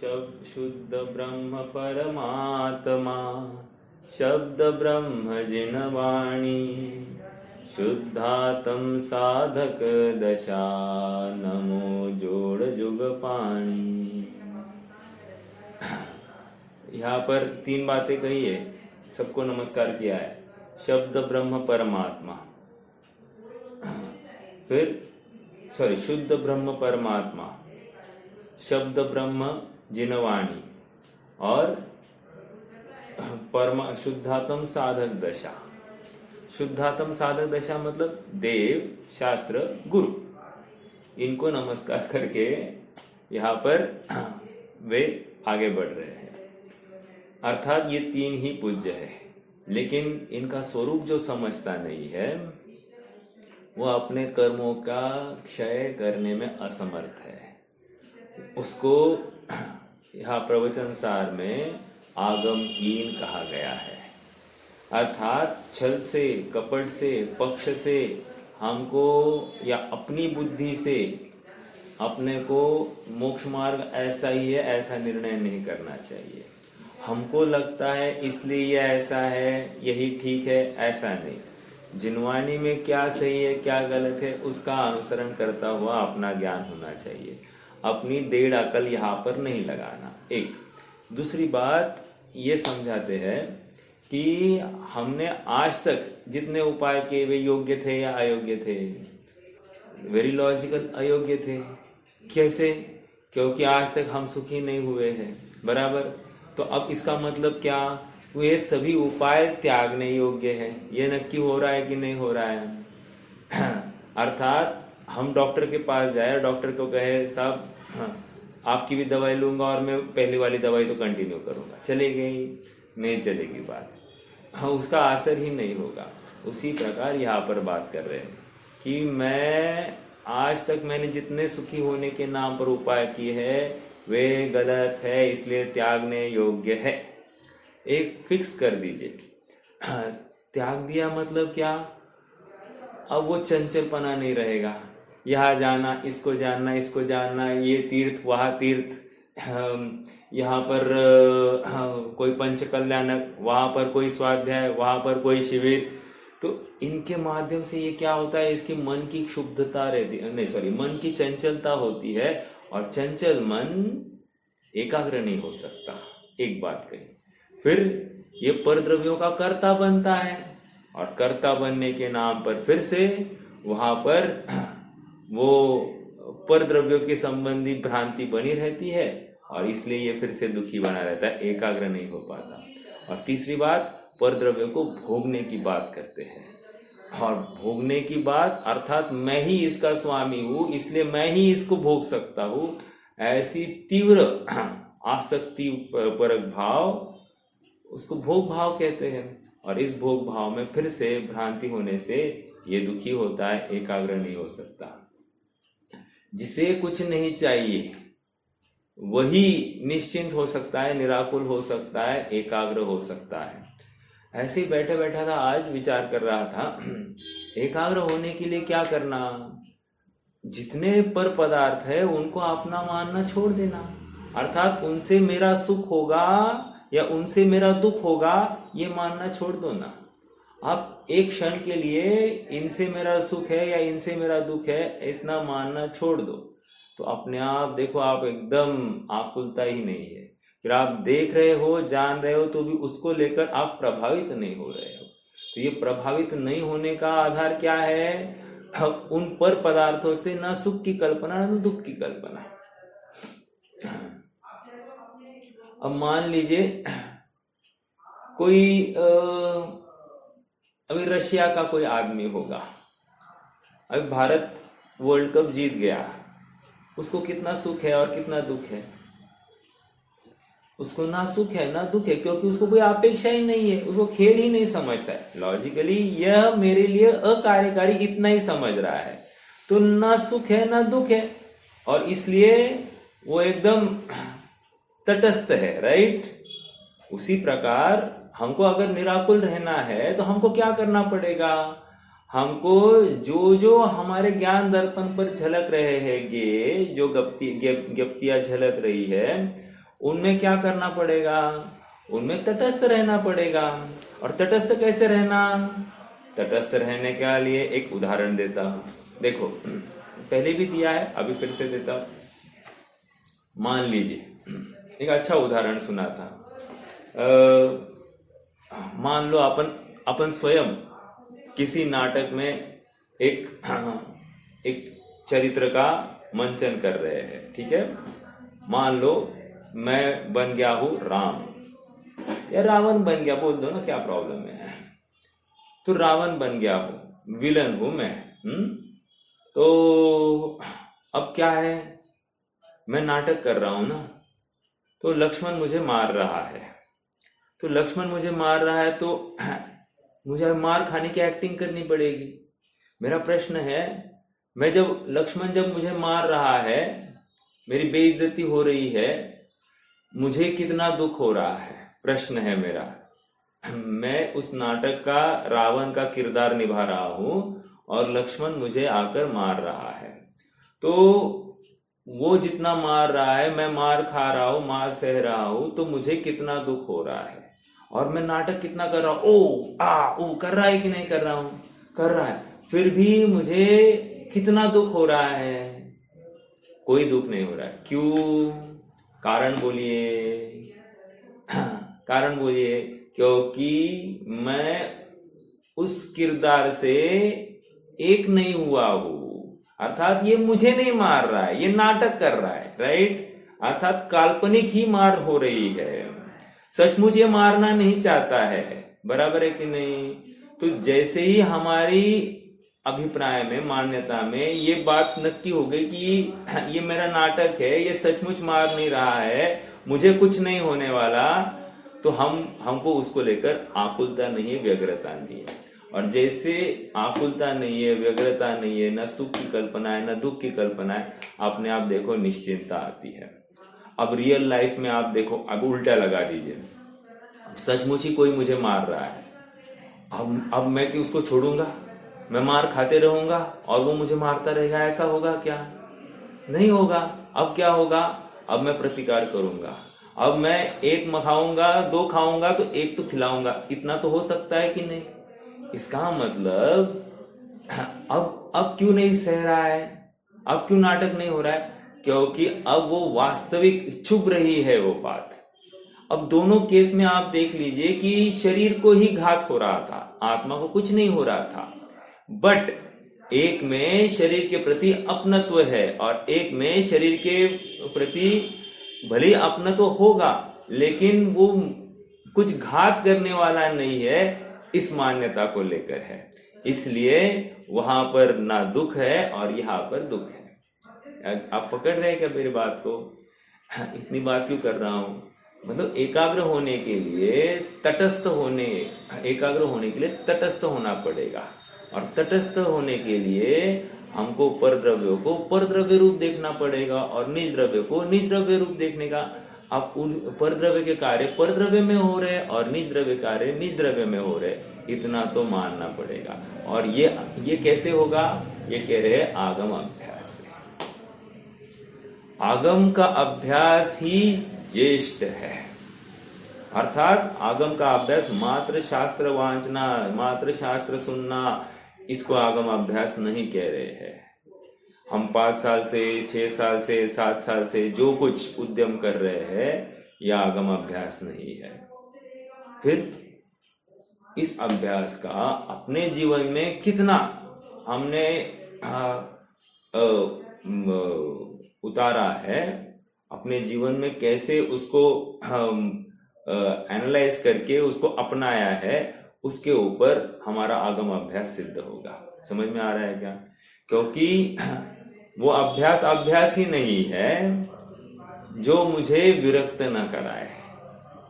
शुद्ध ब्रह्म परमात्मा शब्द ब्रह्म जिनवाणी शुद्धात्म साधक दशा नमो जोड़ जुग पाणी। यहाँ पर 3 बातें कही है, सबको नमस्कार किया है। शब्द ब्रह्म परमात्मा, फिर शुद्ध ब्रह्म परमात्मा, शब्द ब्रह्म जिनवाणी और शुद्धात्म साधक दशा। शुद्धात्म साधक दशा मतलब देव, शास्त्र, गुरु, इनको नमस्कार करके यहाँ पर वे आगे बढ़ रहे हैं। अर्थात ये 3 ही पूज्य है, लेकिन इनका स्वरूप जो समझता नहीं है वो अपने कर्मों का क्षय करने में असमर्थ है। उसको यहाँ प्रवचन सार में आगमहीन कहा गया है। अर्थात छल से, कपट से, पक्ष से हमको या अपनी बुद्धि से अपने को मोक्ष मार्ग ऐसा ही है ऐसा निर्णय नहीं करना चाहिए। हमको लगता है इसलिए ये ऐसा है, यही ठीक है, ऐसा नहीं। जिनवाणी में क्या सही है क्या गलत है उसका अनुसरण करता हुआ अपना ज्ञान होना चाहिए। अपनी डेढ़ अकल यहाँ पर नहीं लगाना। एक दूसरी बात ये समझाते हैं कि हमने आज तक जितने उपाय किए वे योग्य थे या अयोग्य थे। वेरी लॉजिकल, अयोग्य थे। कैसे? क्योंकि आज तक हम सुखी नहीं हुए हैं, बराबर। तो अब इसका मतलब क्या? वे सभी उपाय त्यागने योग्य है। ये नक्की हो रहा है कि नहीं हो रहा है? अर्थात हम डॉक्टर के पास जाए, डॉक्टर को कहे साहब आपकी भी दवाई लूंगा और मैं पहली वाली दवाई तो कंटिन्यू करूंगा, चलेगी? नहीं चलेगी बात। उसका असर ही नहीं होगा। उसी प्रकार यहाँ पर बात कर रहे हैं कि मैं आज तक मैंने जितने सुखी होने के नाम पर उपाय किए हैं वे गलत है, इसलिए त्यागने योग्य है। एक फिक्स कर दीजिए। त्याग दिया मतलब क्या? अब वो चंचलपना नहीं रहेगा। यहाँ जाना, इसको जानना, इसको जानना, ये तीर्थ, वहाँ तीर्थ, यहाँ पर कोई पंच कल्याणक, वहाँ पर कोई स्वाध्याय, वहाँ पर कोई शिविर। तो इनके माध्यम से ये क्या होता है, इसकी मन की क्षुब्धता रहती है, नहीं मन की चंचलता होती है और चंचल मन एकाग्र नहीं हो सकता। एक बात कही। फिर ये परद्रव्यों का कर्ता बनता है और कर्ता बनने के नाम पर फिर से वहां पर वो परद्रव्यों के संबंधी भ्रांति बनी रहती है और इसलिए ये फिर से दुखी बना रहता है, एकाग्र नहीं हो पाता। और तीसरी बात, परद्रव्यों को भोगने की बात करते हैं। और भोगने की बात अर्थात मैं ही इसका स्वामी हूं इसलिए मैं ही इसको भोग सकता हूं, ऐसी तीव्र आसक्ति परक भाव, उसको भोग भाव कहते हैं। और इस भोग भाव में फिर से भ्रांति होने से ये दुखी होता है, एकाग्र नहीं हो सकता। जिसे कुछ नहीं चाहिए वही निश्चिंत हो सकता है, निराकुल हो सकता है, एकाग्र हो सकता है। ऐसे ही बैठा बैठा था, आज विचार कर रहा था एकाग्र होने के लिए क्या करना। जितने पर पदार्थ है उनको अपना मानना छोड़ देना। अर्थात उनसे मेरा सुख होगा या उनसे मेरा दुख होगा ये मानना छोड़ दो ना। आप एक क्षण के लिए इनसे मेरा सुख है या इनसे मेरा दुख है इतना मानना छोड़ दो, तो अपने आप देखो आप एकदम आकुलता ही नहीं है। फिर आप देख रहे हो, जान रहे हो, तो भी उसको लेकर आप प्रभावित नहीं हो रहे हो। तो ये प्रभावित नहीं होने का आधार क्या है? उन पर पदार्थों से ना सुख की कल्पना ना दुख की कल्पना। अब मान लीजिए कोई अभी रशिया का कोई आदमी होगा, अभी भारत वर्ल्ड कप जीत गया, उसको कितना सुख है और कितना दुख है? उसको ना सुख है ना दुख है, क्योंकि उसको कोई अपेक्षा ही नहीं है, उसको खेल ही नहीं समझता है। लॉजिकली यह मेरे लिए अकार्यकारी इतना ही समझ रहा है, तो ना सुख है ना दुख है और इसलिए वो एकदम तटस्थ है, राइट। उसी प्रकार हमको अगर निराकुल रहना है तो हमको क्या करना पड़ेगा? हमको जो जो हमारे ज्ञान दर्पण पर झलक रहे हैं, जो ज्ञप्तियां झलक रही है, उनमें क्या करना पड़ेगा? उनमें तटस्थ रहना पड़ेगा। और तटस्थ कैसे रहना? तटस्थ रहने के लिए एक उदाहरण देता हूं। देखो, पहले भी दिया है, अभी फिर से देता हूं। मान लीजिए एक अच्छा उदाहरण सुना था। मान लो अपन स्वयं किसी नाटक में एक चरित्र का मंचन कर रहे हैं, ठीक है। मान लो मैं बन गया हूं राम, या रावण बन गया, बोल दो ना, क्या प्रॉब्लम है। तो रावण बन गया हूं, विलन हूं मैं। तो अब क्या है, मैं नाटक कर रहा हूं ना, तो लक्ष्मण मुझे मार रहा है। तो लक्ष्मण मुझे मार रहा है तो मुझे मार खाने की एक्टिंग करनी पड़ेगी। मेरा प्रश्न है, लक्ष्मण जब मुझे मार रहा है, मेरी बेइज्जती हो रही है, मुझे कितना दुख हो रहा है? प्रश्न है मेरा। मैं उस नाटक का रावण का किरदार निभा रहा हूं और लक्ष्मण मुझे आकर मार रहा है। तो वो जितना मार रहा है, मैं मार खा रहा हूं, मार सह रहा हूं, तो मुझे कितना दुख हो रहा है। और मैं नाटक कितना कर रहा हूं, ओ कर रहा है कि नहीं कर रहा हूं? कर रहा है। फिर भी मुझे कितना दुख हो रहा है? कोई दुख नहीं हो रहा है। क्यों? कारण बोलिए। कारण बोलिए। क्योंकि मैं उस किरदार से एक नहीं हुआ हूं। अर्थात ये मुझे नहीं मार रहा है, ये नाटक कर रहा है, राइट। अर्थात काल्पनिक ही मार हो रही है, सचमुच ये मारना नहीं चाहता है। बराबर है कि नहीं? तो जैसे ही हमारी अभिप्राय में, मान्यता में ये बात नक्की हो गई कि ये मेरा नाटक है, ये सचमुच मार नहीं रहा है, मुझे कुछ नहीं होने वाला, तो हमको उसको लेकर आकुलता नहीं है, व्यग्रता नहीं है। और जैसे आकुलता नहीं है, व्यग्रता नहीं है, न सुख की कल्पना है, न दुख की कल्पना है, अपने आप देखो निश्चिंतता आती है। अब रियल लाइफ में आप देखो, अब उल्टा लगा दीजिए, सचमुच ही कोई मुझे मार रहा है, अब मैं कि उसको छोड़ूंगा, मैं मार खाते रहूंगा और वो मुझे मारता रहेगा, ऐसा होगा क्या? नहीं होगा। अब क्या होगा? अब मैं प्रतिकार करूंगा। अब मैं एक खाऊंगा, दो खाऊंगा, तो एक तो खिलाऊंगा, इतना तो हो सकता है कि नहीं? इसका मतलब अब क्यों नहीं सह रहा है? अब क्यों नाटक नहीं हो रहा है? क्योंकि अब वो वास्तविक चुभ रही है वो बात। अब दोनों केस में आप देख लीजिए कि शरीर को ही घात हो रहा था, आत्मा को कुछ नहीं हो रहा था। बट एक में शरीर के प्रति अपनत्व है और एक में शरीर के प्रति भले अपनत्व होगा, लेकिन वो कुछ घात करने वाला नहीं है, इस मान्यता को लेकर है। इसलिए वहां पर ना दुख है और यहाँ पर दुख है। आप पकड़ रहे हैं क्या मेरी बात को? इतनी बात क्यों कर रहा हूं? मतलब एकाग्र होने के लिए तटस्थ होना पड़ेगा। और तटस्थ होने के लिए हमको परद्रव्यों को परद्रव्य रूप देखना पड़ेगा और निज द्रव्य को निज द्रव्य रूप देखने का। अब उन परद्रव्य के कार्य परद्रव्य में हो रहे और निज द्रव्य कार्य निज द्रव्य में हो रहे, इतना तो मानना पड़ेगा। और ये कैसे होगा? ये कह रहे हैं आगम अभ्यास से। आगम का अभ्यास ही ज्येष्ठ है। अर्थात आगम का अभ्यास मात्र शास्त्र वांचना, मात्र शास्त्र सुनना, इसको आगम अभ्यास नहीं कह रहे हैं। हम 5 साल से, 6 साल से, 7 साल से जो कुछ उद्यम कर रहे हैं, यह आगम अभ्यास नहीं है। फिर इस अभ्यास का अपने जीवन में कितना हमने उतारा है, अपने जीवन में कैसे उसको एनालाइज करके उसको अपनाया है, उसके ऊपर हमारा आगम अभ्यास सिद्ध होगा। समझ में आ रहा है क्या? क्योंकि वो अभ्यास ही नहीं है जो मुझे विरक्त न कराए,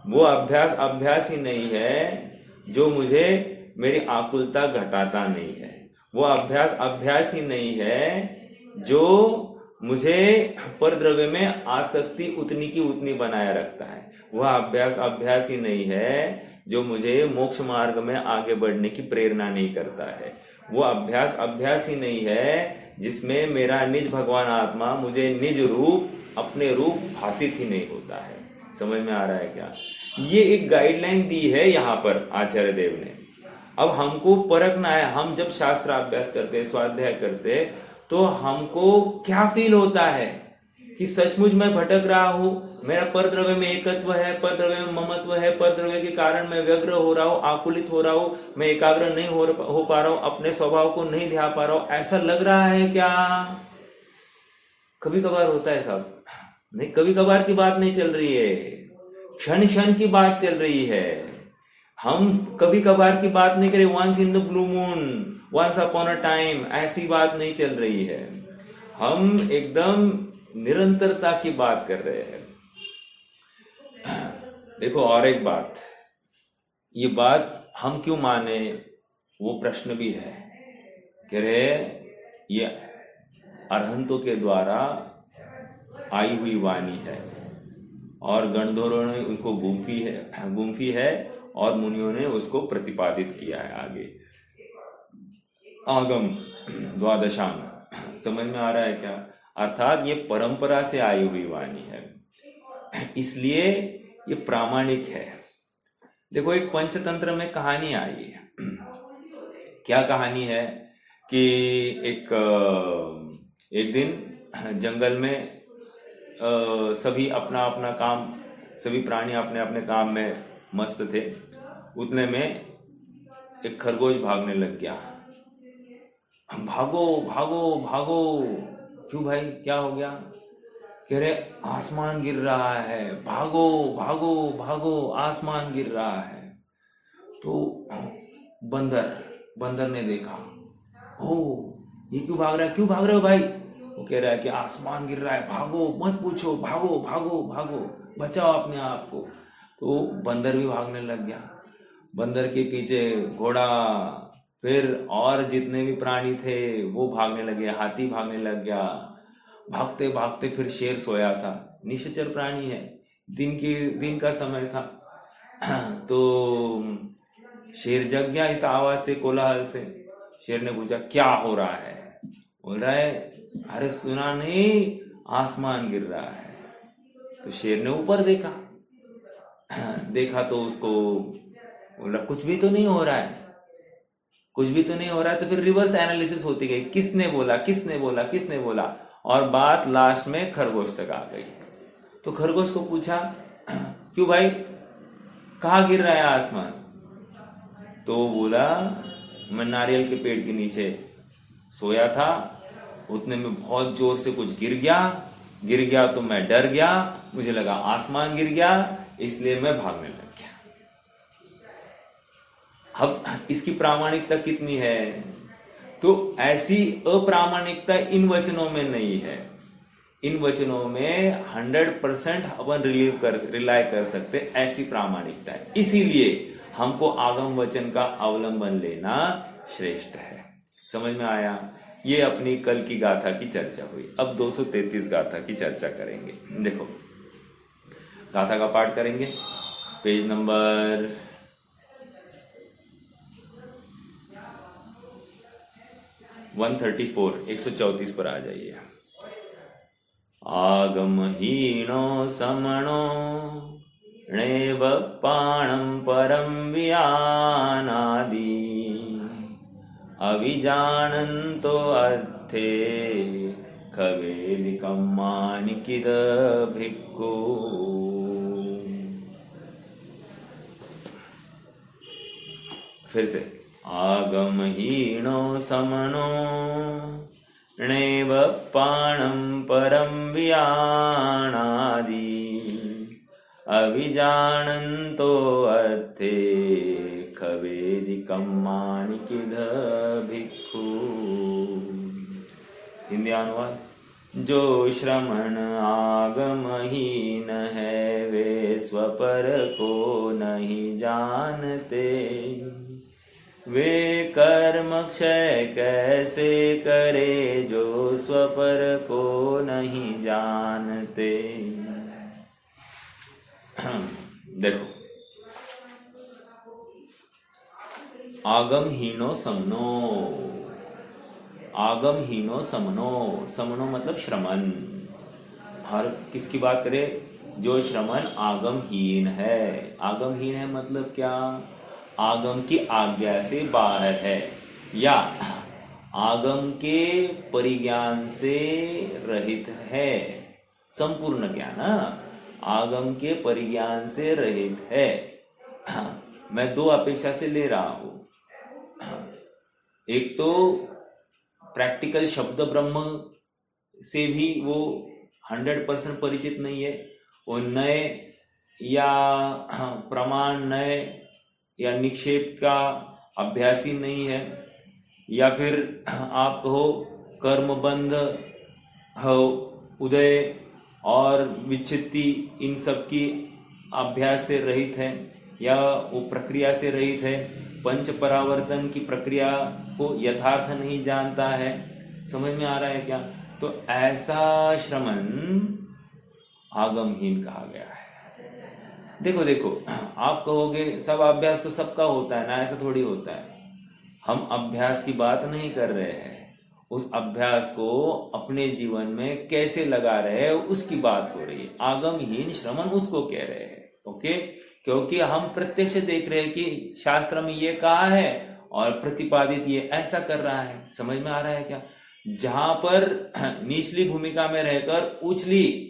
वो अभ्यास ही नहीं है जो मुझे मेरी आकुलता घटाता नहीं है, वो अभ्यास ही नहीं है जो मुझे परद्रव्य में आसक्ति उतनी की उतनी बनाए रखता है, वह अभ्यास ही नहीं है जो मुझे मोक्ष मार्ग में आगे बढ़ने की प्रेरणा नहीं करता है, वो अभ्यास ही नहीं है जिसमें मेरा निज भगवान आत्मा मुझे निज रूप, अपने रूप भाषित ही नहीं होता है। समझ में आ रहा है क्या? ये एक गाइडलाइन दी है यहाँ पर आचार्य देव ने। अब हमको परखना है, हम जब शास्त्र अभ्यास करते हैं, स्वाध्याय करते हैं, तो हमको क्या फील होता है कि सचमुच मैं भटक रहा हूं, मेरा परद्रव्य में एकत्व है, परद्रव्य में ममत्व है, परद्रव्य के कारण मैं व्यग्र हो रहा हूं, आकुलित हो रहा हूं, मैं एकाग्र नहीं हो पा रहा हूं, अपने स्वभाव को नहीं ध्यान पा रहा हूं, ऐसा लग रहा है क्या? कभी कभार होता है साहब, नहीं कभी कभार की बात नहीं चल रही है, क्षण क्षण की बात चल रही है। हम कभी कभार की बात नहीं करें, once in the blue moon, once upon a time, ऐसी बात नहीं चल रही है। हम एकदम निरंतरता की बात कर रहे हैं। देखो और एक बात, ये बात हम क्यों माने, वो प्रश्न भी है। कह रहे ये अरहंतों के द्वारा आई हुई वाणी है और गणधरों ने उनको गुम्फी है और मुनियों ने उसको प्रतिपादित किया है आगे। आगम द्वादशांग, समझ में आ रहा है क्या? अर्थात ये परंपरा से आई हुई वाणी है, इसलिए ये प्रामाणिक है। देखो एक पंचतंत्र में कहानी आई है। क्या कहानी है कि एक दिन जंगल में सभी अपना अपना काम, सभी प्राणी अपने अपने काम में मस्त थे। उतने में एक खरगोश भागने लग गया। भागो भागो भागो। क्यों भाई, क्या हो गया? कह रहे आसमान गिर रहा है, भागो भागो भागो, आसमान गिर रहा है। तो बंदर ने देखा, ओ ये क्यों भाग रहा है, क्यों भाग रहे हो भाई? वो कह रहा है कि आसमान गिर रहा है, भागो मत पूछो, भागो भागो भागो, बचाओ अपने आप को। तो बंदर भी भागने लग गया, बंदर के पीछे घोड़ा, फिर और जितने भी प्राणी थे वो भागने लगे, हाथी भागने लग गया। भागते भागते फिर शेर सोया था, निशाचर प्राणी है, दिन का समय था। तो शेर जग गया इस आवाज से, कोलाहल से। शेर ने पूछा क्या हो रहा है? बोल रहा है अरे सुना नहीं, आसमान गिर रहा है। तो शेर ने ऊपर देखा तो उसको बोला कुछ भी तो नहीं हो रहा है, कुछ भी तो नहीं हो रहा है। तो फिर रिवर्स एनालिसिस होती गई, किसने बोला किसने बोला किसने बोला, और बात लास्ट में खरगोश तक आ गई। तो खरगोश को पूछा क्यों भाई, कहाँ गिर रहा है आसमान? तो बोला मैं नारियल के पेड़ के नीचे सोया था, उतने में बहुत जोर से कुछ गिर गया तो मैं डर गया, मुझे लगा आसमान गिर गया, इसलिए मैं भागने लग गया। अब इसकी प्रामाणिकता कितनी है? तो ऐसी अप्रामाणिकता इन वचनों में नहीं है। इन वचनों में 100% अपन रिलाई कर सकते, ऐसी प्रामाणिकता है। इसीलिए हमको आगम वचन का अवलंबन लेना श्रेष्ठ है। समझ में आया? ये अपनी कल की गाथा की चर्चा हुई। अब 233 गाथा की चर्चा करेंगे। देखो गाथा का पाठ करेंगे, पेज नंबर 134, 134 पर आ जाइए। आगमहीनो समणो णेव पाणं परं वियानादि अविजानन्तो अर्थे खवेलिकं मानिकिद भिक्खु। फिर से आगमहीनो समनो णेव पाणं परं वियानादि अविजानन्तो अर्थे खवेदिकं मानिकिद भिक्खु। हिंदी अनुवाद। जो श्रमण आगमहीन है वे स्वपर को नहीं जानते, वे कर्म क्षय कैसे करे जो स्वपर को नहीं जानते। देखो आगमहीनो समनो, आगमहीनो समनो, समनो मतलब श्रमण। हर किसकी बात करें? जो श्रमण आगमहीन है। आगमहीन है मतलब क्या? आगम की आज्ञा से बाहर है या आगम के परिज्ञान से रहित है। संपूर्ण ज्ञान, आगम के परिज्ञान से रहित है। मैं दो अपेक्षा से ले रहा हूं। एक तो प्रैक्टिकल शब्द ब्रह्म से भी वो 100% परिचित नहीं है, वो नए या प्रमाण नए या निक्षेप का अभ्यासी नहीं है, या फिर आप कहो कर्मबंध हो उदय और विच्छित्ति इन सब की अभ्यास से रहित है, या वो प्रक्रिया से रहित है, पंच परावर्तन की प्रक्रिया को यथार्थ नहीं जानता है। समझ में आ रहा है क्या? तो ऐसा श्रमण आगमहीन कहा गया है। देखो आप कहोगे सब अभ्यास तो सबका होता है ना, ऐसा थोड़ी होता है। हम अभ्यास की बात नहीं कर रहे हैं, उस अभ्यास को अपने जीवन में कैसे लगा रहे हैं उसकी बात हो रही है। आगमहीन श्रमण उसको कह रहे हैं। ओके, क्योंकि हम प्रत्यक्ष देख रहे हैं कि शास्त्र में ये कहा है और प्रतिपादित ये ऐसा कर रहा है। समझ में आ रहा है क्या? जहां पर निचली भूमिका में रहकर ऊंची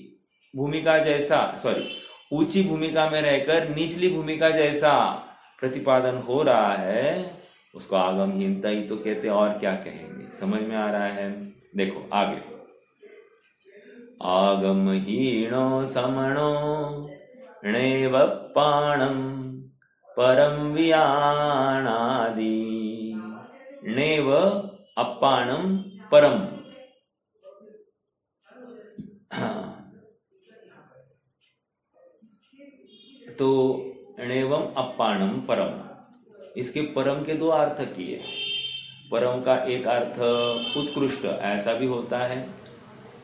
भूमिका में रहकर निचली भूमिका जैसा प्रतिपादन हो रहा है, उसको आगमहीनता ही तो कहते हैं, और क्या कहेंगे। समझ में आ रहा है? देखो आगे, आगमहीनो समणो नैव पाणम परम वियानादि। नैव अपाणम परम, तो नैवम अपाणम परम, इसके परम के दो अर्थ किए। परम का एक अर्थ उत्कृष्ट ऐसा भी होता है,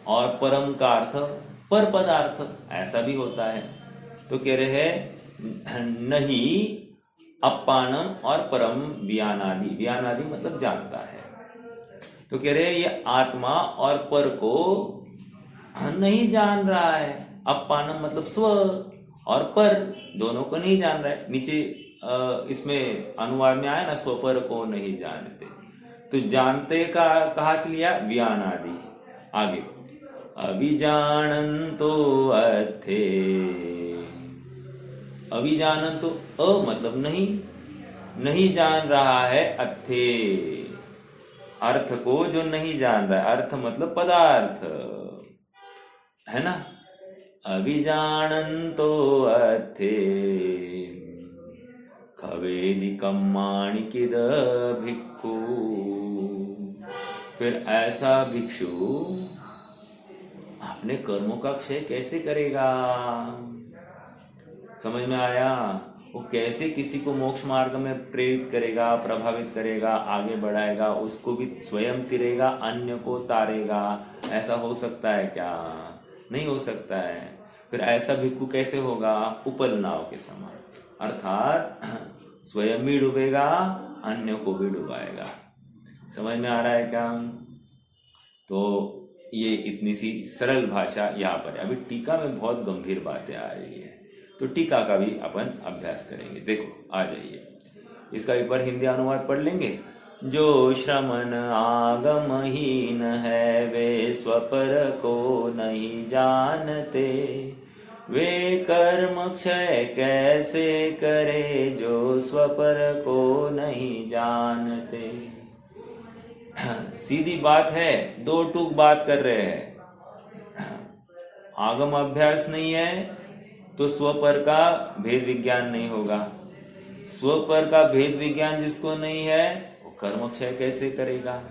और परम का अर्थ पर पदार्थ ऐसा भी होता है। तो कह रहे हैं नहीं अपानम और परम व्यानादि। व्यानादि मतलब जानता है। तो कह रहे हैं ये आत्मा और पर को नहीं जान रहा है। अपानम मतलब स्व, और पर दोनों को नहीं जान रहा है। नीचे इसमें अनुवाद में आया ना, स्वपर को नहीं जानते। तो जानते का कहाँ से लिया? व्यानादि। आगे, अभिजानन्तो अर्थे। अभिजानन्तो, अ मतलब नहीं जान रहा है, अर्थे अर्थ को जो नहीं जान रहा है। अर्थ मतलब पदार्थ है ना। अभिजानन्तो अर्थे खवेदिकं माणिकिद भिक्खु। फिर ऐसा भिक्षु अपने कर्मों का क्षय कैसे करेगा? समझ में आया? वो कैसे किसी को मोक्ष मार्ग में प्रेरित करेगा, प्रभावित करेगा, आगे बढ़ाएगा, उसको भी स्वयं तिरेगा, अन्य को तारेगा। ऐसा हो सकता है क्या? नहीं हो सकता है। फिर ऐसा भिक्षु कैसे होगा? उपल नाव के समान, अर्थात स्वयं भी डूबेगा, अन्य को भी डुबाएगा। समझ में आ रहा है क्या? तो ये इतनी सी सरल भाषा यहाँ पर है। अभी टीका में बहुत गंभीर बातें आ रही है, तो टीका का भी अपन अभ्यास करेंगे। देखो आ जाइए, इसका एक बार हिंदी अनुवाद पढ़ लेंगे। जो श्रमण आगमहीन है वे स्वपर को नहीं जानते, वे कर्म क्षय कैसे करे जो स्वपर को नहीं जानते। सीधी बात है, दो टूक बात कर रहे हैं। आगम अभ्यास नहीं है तो स्वपर का भेद विज्ञान नहीं होगा। स्वपर का भेद विज्ञान जिसको नहीं है वो कर्म क्षय कैसे करेगा?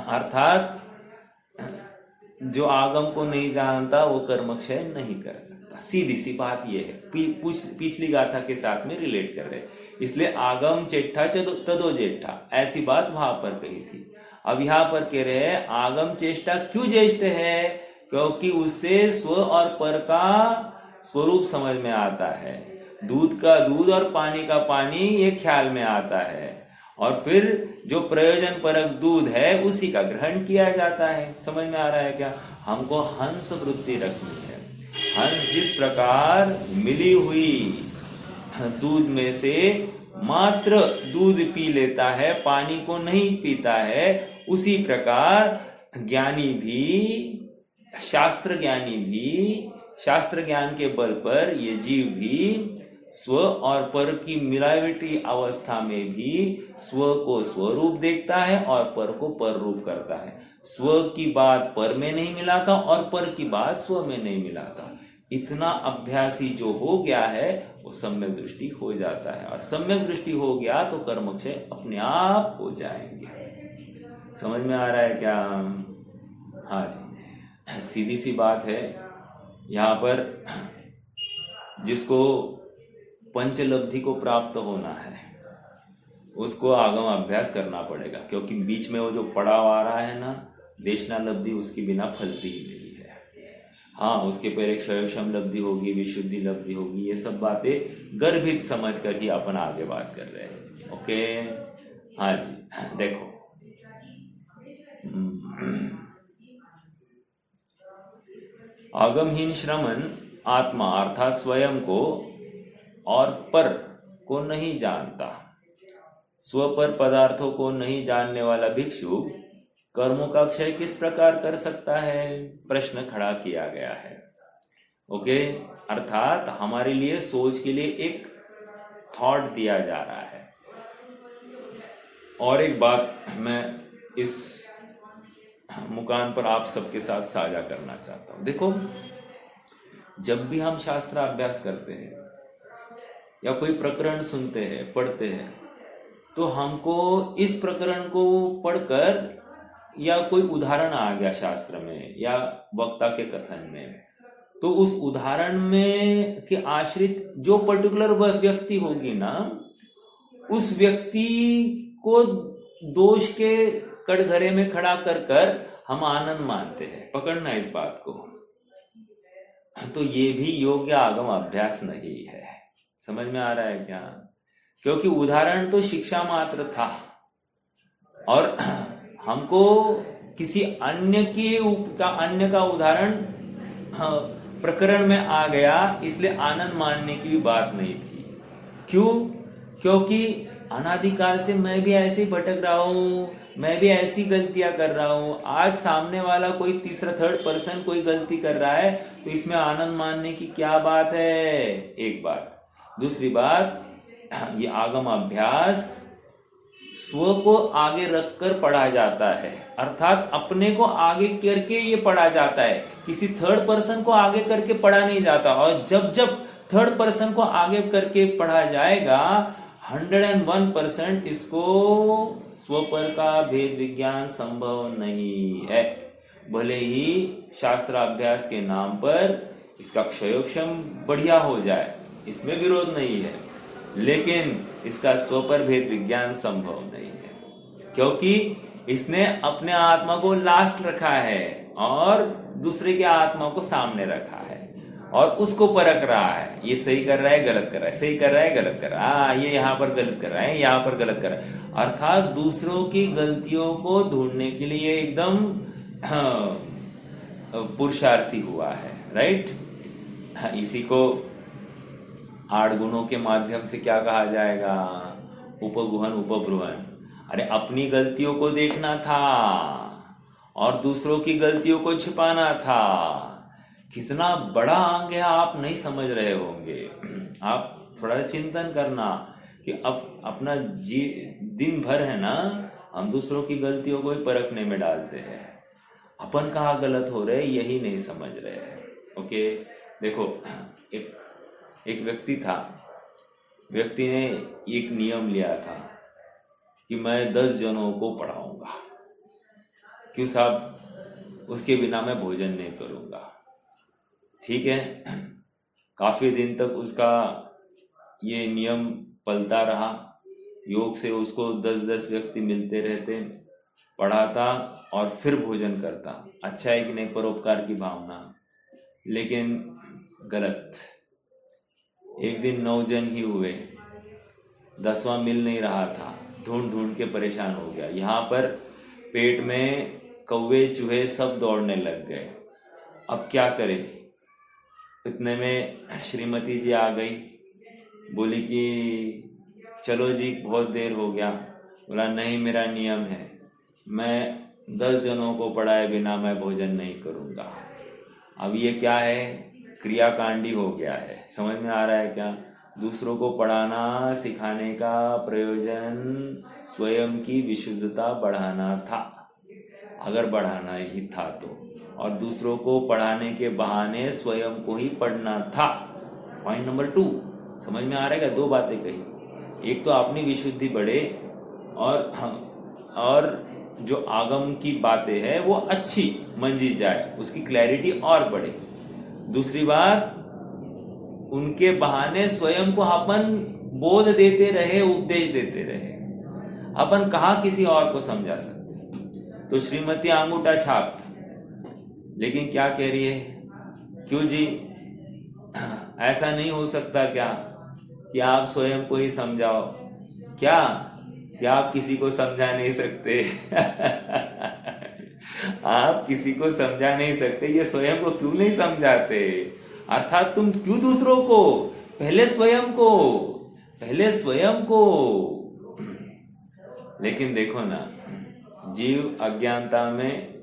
अर्थात जो आगम को नहीं जानता वो कर्म क्षय नहीं कर सकता। सीधी सी बात ये है। पिछली गाथा के साथ में रिलेट कर रहे, इसलिए आगम चेट्ठा तदो जेठा, ऐसी बात वहां पर कही थी। अब यहाँ पर कह रहे हैं आगम चेष्टा क्यों ज्येष्ठ है? क्योंकि उससे स्व और पर का स्वरूप समझ में आता है। दूध का दूध और पानी का पानी ये ख्याल में आता है, और फिर जो प्रयोजन परक दूध है उसी का ग्रहण किया जाता है। समझ में आ रहा है क्या? हमको हंस वृत्ति रखनी है। हंस जिस प्रकार मिली हुई दूध में से मात्र दूध पी लेता है, पानी को नहीं पीता है, उसी प्रकार ज्ञानी भी, शास्त्र ज्ञान के बल पर ये जीव भी स्व और पर की मिलावटी अवस्था में भी स्व को स्वरूप देखता है और पर को पर रूप करता है। स्व की बात पर में नहीं मिलाता और पर की बात स्व में नहीं मिलाता। इतना अभ्यासी जो हो गया है वो सम्यक दृष्टि हो जाता है, और सम्यक दृष्टि हो गया तो कर्मक्षय अपने आप हो जाएंगे। समझ में आ रहा है क्या? हाँ जी, सीधी सी बात है। यहाँ पर जिसको पंचलब्धि को प्राप्त होना है उसको आगम अभ्यास करना पड़ेगा, क्योंकि बीच में वो जो पड़ाव आ रहा है ना, देशना लब्धि, उसकी बिना फलती ही नहीं है। हाँ, उसके पहले क्षयक्षम लब्धि होगी, विशुद्धि लब्धि होगी, ये सब बातें गर्भित समझ कर ही अपन आगे बात कर रहे हैं। ओके, हाँ जी, देखो आगमहीन श्रमण आत्मा अर्थात स्वयं को और पर को नहीं जानता, स्वपर पदार्थों को नहीं जानने वाला भिक्षु कर्मों का क्षय किस प्रकार कर सकता है? प्रश्न खड़ा किया गया है। ओके, अर्थात हमारे लिए सोच के लिए एक थॉट दिया जा रहा है। और एक बात मैं इस मुकाम पर आप सबके साथ साझा करना चाहता हूं। देखो, जब भी हम शास्त्र अभ्यास करते हैं या कोई प्रकरण सुनते हैं, पढ़ते हैं, तो हमको इस प्रकरण को पढ़कर या कोई उदाहरण आ गया शास्त्र में या वक्ता के कथन में, तो उस उदाहरण में के आश्रित जो पर्टिकुलर व्यक्ति होगी ना, उस व्यक्ति को दोष के कटघरे में खड़ा कर कर हम आनंद मानते हैं। पकड़ना इस बात को। तो ये भी योग्य आगम अभ्यास नहीं है। समझ में आ रहा है क्या? क्योंकि उदाहरण तो शिक्षा मात्र था, और हमको किसी अन्य का उदाहरण प्रकरण में आ गया, इसलिए आनंद मानने की भी बात नहीं थी। क्यों? क्योंकि अनादिकाल से मैं भी ऐसे ही भटक रहा हूं, मैं भी ऐसी गलतियां कर रहा हूं। आज सामने वाला कोई तीसरा थर्ड पर्सन कोई गलती कर रहा है, तो इसमें आनंद मानने की क्या बात है? एक बात। दूसरी बात, ये आगम अभ्यास स्व को आगे रखकर पढ़ा जाता है, अर्थात अपने को आगे करके ये पढ़ा जाता है, किसी थर्ड पर्सन को आगे करके पढ़ा नहीं जाता। और जब जब थर्ड पर्सन को आगे करके पढ़ा जाएगा, 101% इसको स्वपर का भेद विज्ञान संभव नहीं है। भले ही शास्त्राभ्यास के नाम पर इसका क्षयोक्षम बढ़िया हो जाए, इसमें विरोध नहीं है, लेकिन इसका स्वपर भेद विज्ञान संभव नहीं है, क्योंकि इसने अपने आत्मा को लास्ट रखा है और दूसरे के आत्मा को सामने रखा है, और उसको परख रहा है, ये सही कर रहा है, गलत कर रहा है, सही कर रहा है, गलत कर रहा है, ये यहाँ पर गलत कर रहा है, यहाँ पर गलत कर रहा है। अर्थात दूसरों की गलतियों को ढूंढने के लिए एकदम पुरुषार्थी हुआ है। राइट? इसी को 8 गुणों के माध्यम से क्या कहा जाएगा? उपगुहन, उपब्रुहन। अरे अपनी गलतियों को देखना था और दूसरों की गलतियों को छिपाना था। कितना बड़ा अंग है, आप नहीं समझ रहे होंगे। आप थोड़ा चिंतन करना कि अब अपना दिन भर है ना, हम दूसरों की गलतियों को ही परखने में डालते हैं, अपन कहाँ गलत हो रहे यही नहीं समझ रहे हैं। ओके, देखो, एक व्यक्ति था, व्यक्ति ने एक नियम लिया था कि मैं 10 जनों को पढ़ाऊंगा। क्यों साहब? उसके बिना मैं भोजन नहीं करूंगा। ठीक है, काफी दिन तक उसका ये नियम पलता रहा। योग से उसको 10-10 व्यक्ति मिलते रहते, पढ़ाता और फिर भोजन करता। अच्छा है कि नहीं? परोपकार की भावना। लेकिन गलत। एक दिन 9 जन ही हुए, 10वां मिल नहीं रहा था, ढूंढ ढूंढ के परेशान हो गया। यहाँ पर पेट में कौवे चूहे सब दौड़ने लग गए। अब क्या करे? इतने में श्रीमती जी आ गई, बोली कि चलो जी बहुत देर हो गया। बोला नहीं, मेरा नियम है, मैं 10 जनों को पढ़ाए बिना मैं भोजन नहीं करूँगा। अब ये क्या है, क्रियाकांडी हो गया है। समझ में आ रहा है क्या? दूसरों को पढ़ाना सिखाने का प्रयोजन स्वयं की विशुद्धता बढ़ाना था, अगर बढ़ाना ही था तो, और दूसरों को पढ़ाने के बहाने स्वयं को ही पढ़ना था। पॉइंट नंबर 2 समझ में आ रहा है क्या? 2 बातें कही, एक तो अपनी विशुद्धि बढ़े और जो आगम की बातें हैं वो अच्छी मंजी जाए, उसकी क्लैरिटी और बढ़े। दूसरी बात, उनके बहाने स्वयं को अपन बोध देते रहे, उपदेश देते रहे। अपन कहाँ किसी और को समझा सकते? तो श्रीमती अंगूठा छाप, लेकिन क्या कह रही है, क्यों जी ऐसा नहीं हो सकता क्या कि आप स्वयं को ही समझाओ? क्या आप किसी को समझा नहीं सकते? आप किसी को समझा नहीं सकते, ये स्वयं को क्यों नहीं समझाते? अर्थात तुम क्यों दूसरों को, पहले स्वयं को। लेकिन देखो ना, जीव अज्ञानता में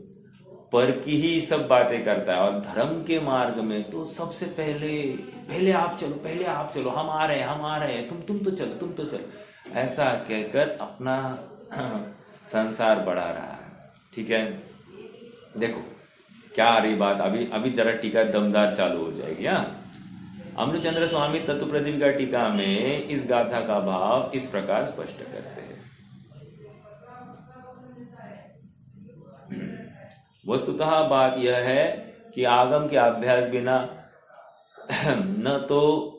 पर की ही सब बातें करता है, और धर्म के मार्ग में तो सबसे पहले आप चलो, हम आ रहे हैं, तुम तो चलो, ऐसा कहकर अपना संसार बढ़ा रहा है। ठीक है, देखो क्या आ रही बात। अभी जरा टीका दमदार चालू हो जाएगी। अमृतचंद्र स्वामी तत्व प्रदीपिका टीका में इस गाथा का भाव इस प्रकार स्पष्ट करते हैं। वस्तुतः बात यह है कि आगम के अभ्यास बिना न तो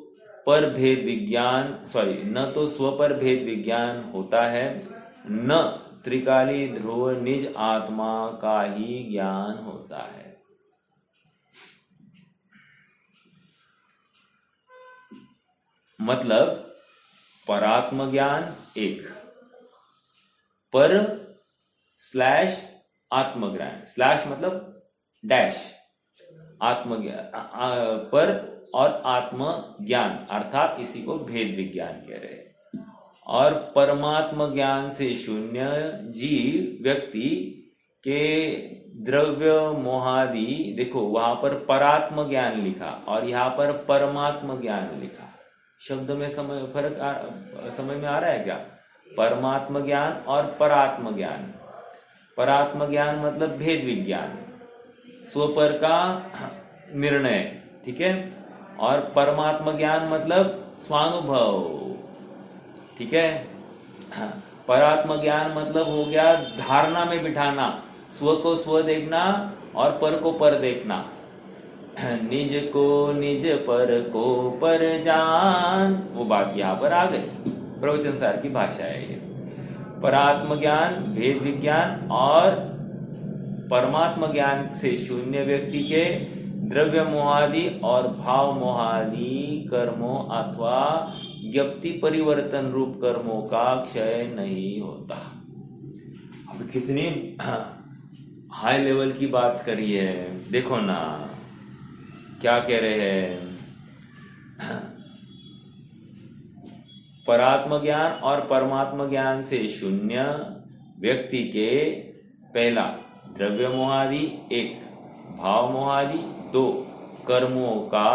स्वपर भेद विज्ञान होता है, न त्रिकाली ध्रुव निज आत्मा का ही ज्ञान होता है। मतलब परात्म ज्ञान एक, पर स्लैश आत्मज्ञान, स्लैश मतलब डैश, आत्मज्ञान पर और आत्म ज्ञान, अर्थात इसी को भेद विज्ञान कह रहे हैं। और परमात्म ज्ञान से शून्य जीव व्यक्ति के द्रव्य मोहादि, देखो वहां पर परात्म ज्ञान लिखा और यहाँ पर परमात्म ज्ञान लिखा, शब्द में फर्क समझ में आ रहा है क्या? परमात्म ज्ञान और परात्म ज्ञान। परात्म ज्ञान मतलब भेद विज्ञान, स्वपर का निर्णय, ठीक है। और परमात्म ज्ञान मतलब स्वानुभव, ठीक है। परात्म ज्ञान मतलब हो गया धारणा में बिठाना, स्व को स्व देखना और पर को पर देखना, निज को निज पर को पर जान, वो बात यहाँ पर आ गई। प्रवचन सार की भाषा है ये। परात्म ज्ञान भेद विज्ञान और परमात्म ज्ञान से शून्य व्यक्ति के द्रव्य मोहादि और भाव मोहादि कर्मों अथवा ज्ञप्ति परिवर्तन रूप कर्मों का क्षय नहीं होता। अब कितनी हाई लेवल की बात करी है, देखो ना क्या कह रहे हैं। परात्म ज्ञान और परमात्म ज्ञान से शून्य व्यक्ति के पहला द्रव्य मोहादि, एक भाव मोहादि, दो कर्मों का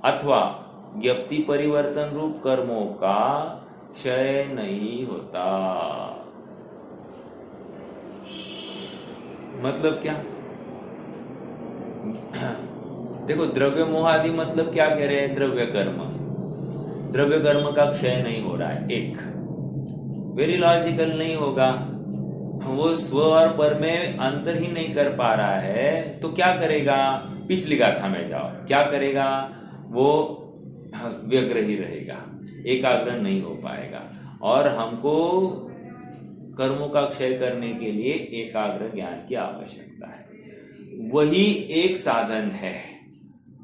अथवा ज्ञप्ति परिवर्तन रूप कर्मों का क्षय नहीं होता। मतलब क्या? देखो द्रव्य मोहादि मतलब क्या कह रहे हैं? द्रव्य कर्म, द्रव्य कर्म का क्षय नहीं हो रहा है। एक वेरी लॉजिकल नहीं होगा, वो स्व और पर में अंतर ही नहीं कर पा रहा है तो क्या करेगा? पिछली गाथा में जाओ, क्या करेगा? वो व्यग्र ही रहेगा, एकाग्र नहीं हो पाएगा। और हमको कर्मों का क्षय करने के लिए एकाग्र ज्ञान की आवश्यकता है। वही एक साधन है,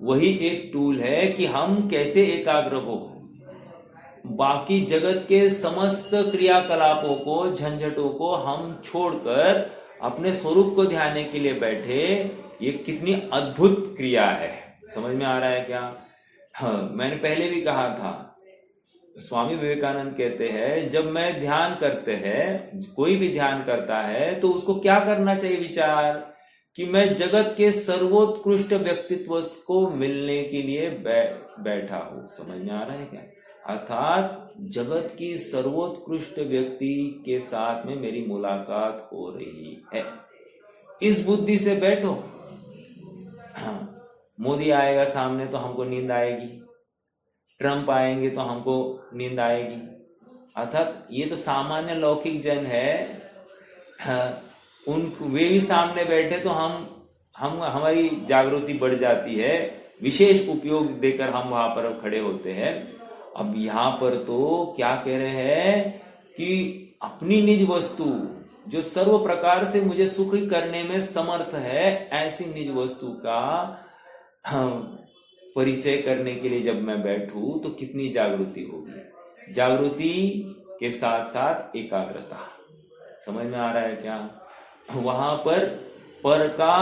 वही एक टूल है कि हम कैसे एकाग्र हो। बाकी जगत के समस्त क्रियाकलापों को, झंझटों को हम छोड़कर अपने स्वरूप को ध्यान के लिए बैठे, ये कितनी अद्भुत क्रिया है। समझ में आ रहा है क्या? हाँ, मैंने पहले भी कहा था, स्वामी विवेकानंद कहते हैं जब मैं ध्यान करते हैं, कोई भी ध्यान करता है तो उसको क्या करना चाहिए विचार, कि मैं जगत के सर्वोत्कृष्ट व्यक्तित्व को मिलने के लिए बैठा हूं। समझ में आ रहा है क्या? अर्थात जगत की सर्वोत्कृष्ट व्यक्ति के साथ में मेरी मुलाकात हो रही है, इस बुद्धि से बैठो। हाँ, मोदी आएगा सामने तो हमको नींद आएगी, ट्रंप आएंगे तो हमको नींद आएगी। अर्थात ये तो सामान्य लौकिक जन है, हाँ, वे भी सामने बैठे तो हम हमारी जागृति बढ़ जाती है, विशेष उपयोग देकर हम वहां पर खड़े होते हैं। अब यहाँ पर तो क्या कह रहे हैं कि अपनी निज वस्तु जो सर्व प्रकार से मुझे सुखी करने में समर्थ है, ऐसी निज वस्तु का परिचय करने के लिए जब मैं बैठूं तो कितनी जागृति होगी। जागृति के साथ साथ एकाग्रता। समझ में आ रहा है क्या? वहां पर का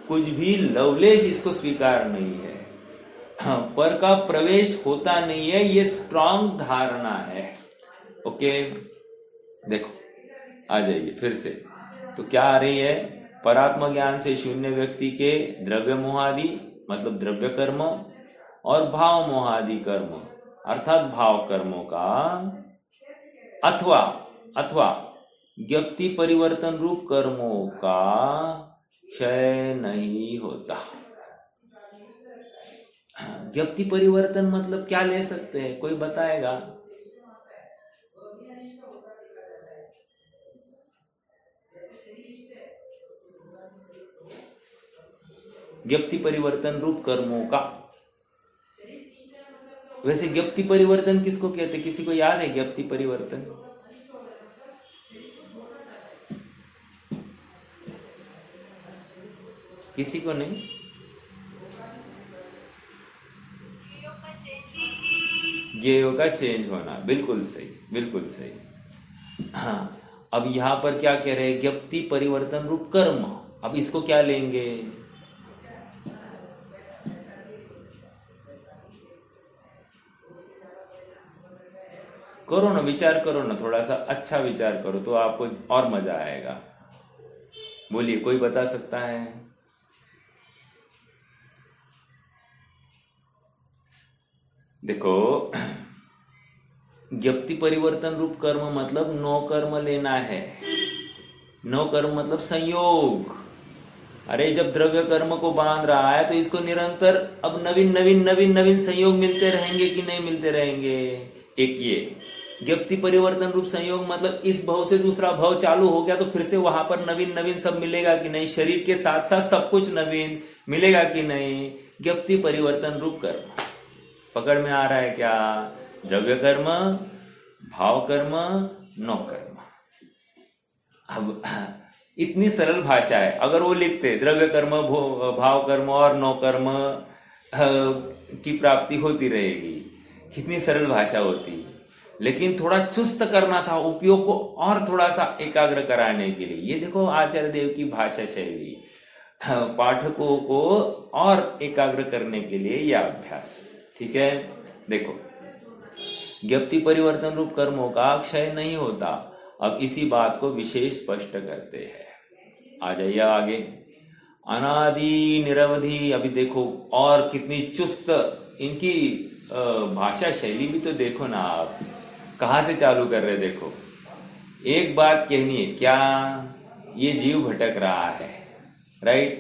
कुछ भी लवलेश इसको स्वीकार नहीं है, पर का प्रवेश होता नहीं है, ये स्ट्रांग धारणा है। ओके, देखो आ जाइए फिर से। तो क्या आ रही है? परात्म ज्ञान से शून्य व्यक्ति के द्रव्य मोहादि मतलब द्रव्य कर्म और भाव मोहादि कर्म अर्थात भाव कर्मों का अथवा ज्ञप्ति परिवर्तन रूप कर्मों का क्षय नहीं होता। ज्ञप्ति परिवर्तन मतलब क्या ले सकते हैं, कोई बताएगा? ज्ञप्ति परिवर्तन रूप कर्मों का। वैसे ज्ञप्ति परिवर्तन किसको कहते, किसी को याद है ज्ञप्ति परिवर्तन? किसी को नहीं? ज्ञेयों का चेंज होना, बिल्कुल सही, बिल्कुल सही। हाँ, अब यहां पर क्या कह रहे हैं? ज्ञप्ति परिवर्तन रूप कर्म। अब इसको क्या लेंगे? करो ना, विचार करो ना, थोड़ा सा अच्छा विचार करो तो आपको और मजा आएगा। बोलिए, कोई बता सकता है? देखो, ज्ञप्ति परिवर्तन रूप कर्म मतलब नो कर्म लेना है। नो कर्म मतलब संयोग। अरे जब द्रव्य कर्म को बांध रहा है तो इसको निरंतर अब नवीन नवीन नवीन नवीन संयोग मिलते रहेंगे कि नहीं मिलते रहेंगे? एक ये ज्ञप्ति परिवर्तन रूप संयोग मतलब इस भव से दूसरा भव चालू हो गया तो फिर से वहां पर नवीन नवीन सब मिलेगा कि नहीं? शरीर के साथ साथ सब कुछ नवीन मिलेगा कि नहीं? ज्ञप्ति परिवर्तन रूप कर्म। पकड़ में आ रहा है क्या? द्रव्य कर्म, भाव कर्म, नो कर्म। अब इतनी सरल भाषा है। अगर वो लिखते द्रव्य कर्म, भाव कर्म और नो कर्म की प्राप्ति होती रहेगी, कितनी सरल भाषा होती। लेकिन थोड़ा चुस्त करना था उपयोग को और थोड़ा सा एकाग्र कराने के लिए। ये देखो आचार्य देव की भाषा शैली, पाठकों को और एकाग्र करने के लिए यह अभ्यास। ठीक है, देखो, ज्ञप्ति परिवर्तन रूप कर्मों का क्षय नहीं होता। अब इसी बात को विशेष स्पष्ट करते हैं। आ जाइए आगे। अनादि निरवधि। अभी देखो और कितनी चुस्त इनकी भाषा शैली भी तो देखो ना आप, कहां से चालू कर रहे। देखो, एक बात कहनी है क्या? ये जीव भटक रहा है, राइट?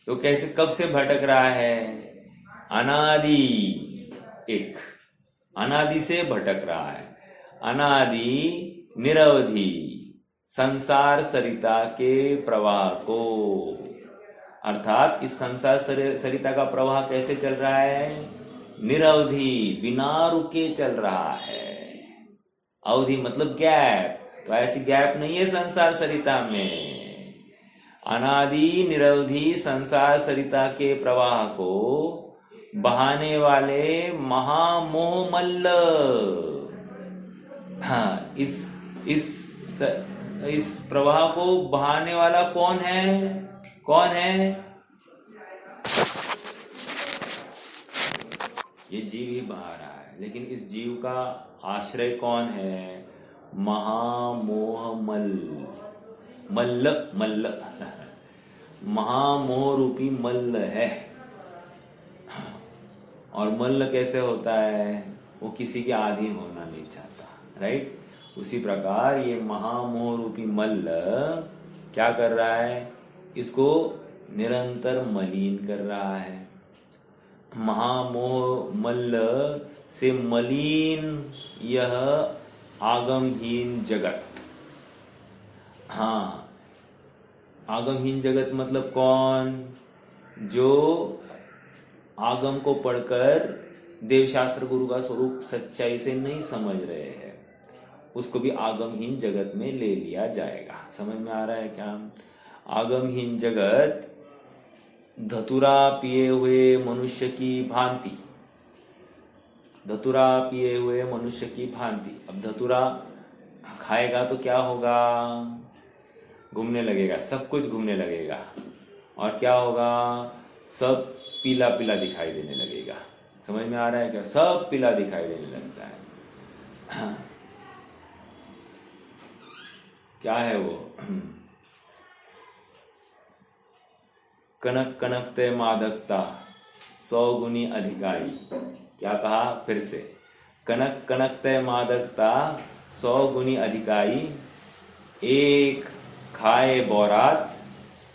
तो कैसे, कब से भटक रहा है? अनादि, एक अनादि से भटक रहा है। अनादि निरवधि संसार सरिता के प्रवाह को, अर्थात इस संसार सरिता का प्रवाह कैसे चल रहा है? निरवधि, बिना रुके चल रहा है। अवधि मतलब गैप, तो ऐसी गैप नहीं है संसार सरिता में। अनादि निरवधि संसार सरिता के प्रवाह को बहाने वाले महामोह मल्ल। हाँ, इस प्रवाह को बहाने वाला कौन है? कौन है? ये जीव ही बहा रहा है, लेकिन इस जीव का आश्रय कौन है? महामोह मल्ल महामोह रूपी मल्ल है। और मल्ल कैसे होता है? वो किसी के अधीन होना नहीं चाहता, राइट? उसी प्रकार ये महामोह रूपी मल्ल क्या कर रहा है? इसको निरंतर मलिन कर रहा है। महामोह मल्ल से मलिन यह आगमहीन जगत। हाँ, आगमहीन जगत मतलब कौन? जो आगम को पढ़कर देवशास्त्र गुरु का स्वरूप सच्चाई से नहीं समझ रहे हैं, उसको भी आगमहीन जगत में ले लिया जाएगा। समझ में आ रहा है क्या? आगमहीन जगत धतूरा पिए हुए मनुष्य की भांति, धतूरा पिए हुए मनुष्य की भांति। अब धतूरा खाएगा तो क्या होगा? घूमने लगेगा, सब कुछ घूमने लगेगा, और क्या होगा? सब पीला पीला दिखाई देने लगेगा। समझ में आ रहा है क्या? सब पीला दिखाई देने लगता है। क्या है वो? कनक कनकते मादकता 100 गुनी अधिकारी। क्या कहा? फिर से, कनक कनकते मादकता 100 गुनी अधिकारी, एक खाए बौरात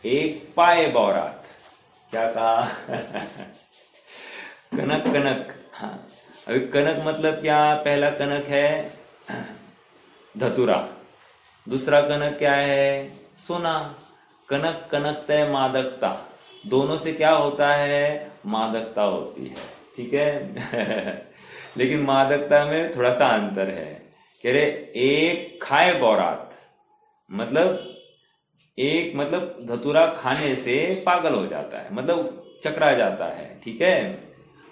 एक पाए बौरात। क्या कहा? कनक कनक। हाँ, अभी कनक मतलब क्या? पहला कनक है धतूरा, दूसरा कनक क्या है? सोना। कनक कनकते मादकता, दोनों से क्या होता है? मादकता होती है, ठीक है? लेकिन मादकता में थोड़ा सा अंतर है। कह रहे एक खाए बौरात, मतलब एक मतलब धतूरा खाने से पागल हो जाता है, मतलब चकरा जाता है, ठीक है?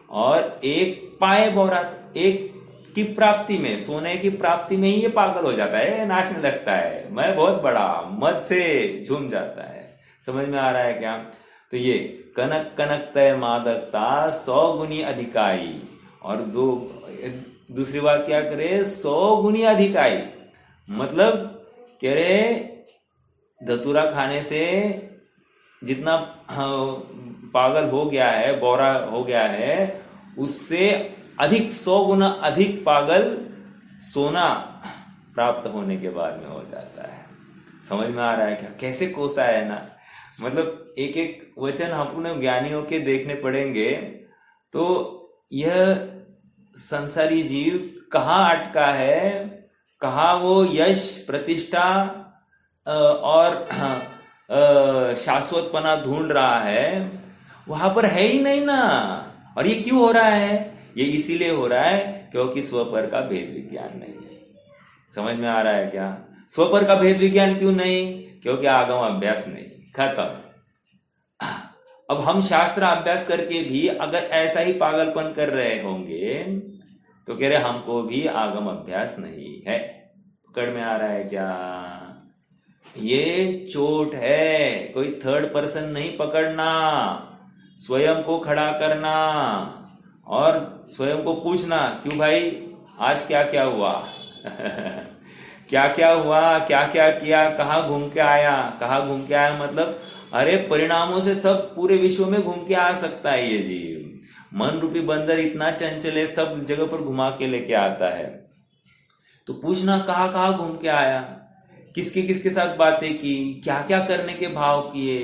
और एक पाए बौरात, एक की प्राप्ति में, सोने की प्राप्ति में ही ये पागल हो जाता है, नाचने लगता है, मैं बहुत बड़ा, मद से झूम जाता है। समझ में आ रहा है क्या? तो ये कनक कनक तय मादकता 100 गुनी अधिकाई, और दूसरी बात क्या करे? 100 गुनी अधिकाई, मतलब कह रहे धतूरा खाने से जितना पागल हो गया है, बौरा हो गया है, उससे अधिक 100 गुना अधिक पागल सोना प्राप्त होने के बाद में हो जाता है। समझ में आ रहा है क्या? कैसे कोसा है ना? मतलब एक एक वचन अपने ज्ञानियों के देखने पड़ेंगे तो यह संसारी जीव कहाँ अटका है, कहाँ वो यश प्रतिष्ठा और शाश्वतपना ढूंढ रहा है, वहां पर है ही नहीं ना। और ये क्यों हो रहा है? ये इसीलिए हो रहा है क्योंकि स्वपर का भेद विज्ञान नहीं है। समझ में आ रहा है क्या? स्वपर का भेद विज्ञान क्यों नहीं? क्योंकि आगम अभ्यास नहीं, खत्म। अब हम शास्त्र अभ्यास करके भी अगर ऐसा ही पागलपन कर रहे होंगे तो कह रहे हमको भी आगम अभ्यास नहीं है। पकड़ में आ रहा है क्या? ये चोट है, कोई थर्ड पर्सन नहीं पकड़ना, स्वयं को खड़ा करना और स्वयं को पूछना, क्यों भाई आज क्या क्या हुआ? क्या क्या हुआ, क्या क्या किया, कहाँ घूम के आया? कहाँ घूम के आया मतलब अरे परिणामों से सब पूरे विश्व में घूम के आ सकता है ये जीव। मन रूपी बंदर इतना चंचल है, सब जगह पर घुमा के लेके आता है। तो पूछना कहाँ कहाँ घूम के आया, किसके किसके साथ बातें की, क्या क्या करने के भाव किए,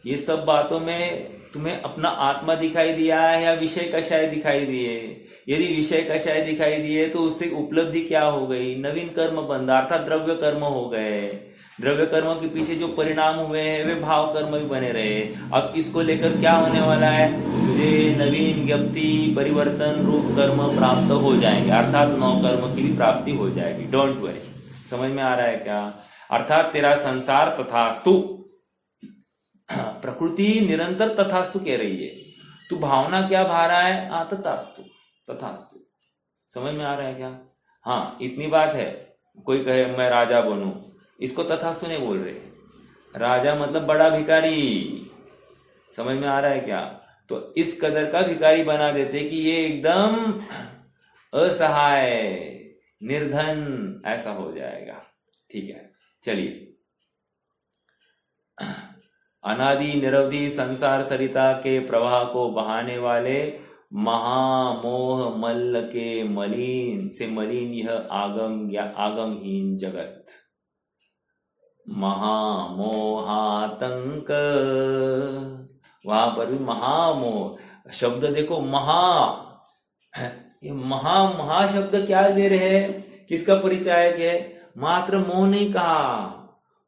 ये सब बातों में तुम्हें अपना आत्मा दिखाई दिया है या विषय कषाय दिखाई दिए? यदि विषय कषाय दिखाई दिए तो उससे उपलब्धि क्या हो गई? नवीन कर्म बंध, अर्थात द्रव्य कर्म हो गए। द्रव्य कर्म के पीछे जो परिणाम हुए हैं वे भाव कर्म भी बने रहे। अब इसको लेकर क्या होने वाला है? तुझे नवीन ज्ञप्ति परिवर्तन रूप कर्म प्राप्त हो जाएंगे, अर्थात नौ कर्म की भी प्राप्ति हो जाएगी। Don't worry. समझ में आ रहा है क्या? अर्थात तेरा संसार तथास्तु, प्रकृति निरंतर तथास्तु कह रही है, तू भावना क्या भा रहा है? तथास्तु तथास्तु। समझ में आ रहा है क्या? हाँ, इतनी बात है। कोई कहे मैं राजा बनूं, इसको तथास्तु नहीं बोल रहे। राजा मतलब बड़ा भिखारी। समझ में आ रहा है क्या? तो इस कदर का भिखारी बना देते कि ये एकदम असहाय, निर्धन ऐसा हो जाएगा। ठीक है, चलिए। अनादि निरवधि संसार सरिता के प्रवाह को बहाने वाले महामोह मल्ल के मलिन से मलिन यह आगमहीन जगत, महामोहातंक, वहां पर भी महामोह शब्द देखो, ये महा शब्द क्या दे रहे हैं, किसका परिचायक है? मात्र मोह नहीं कहा,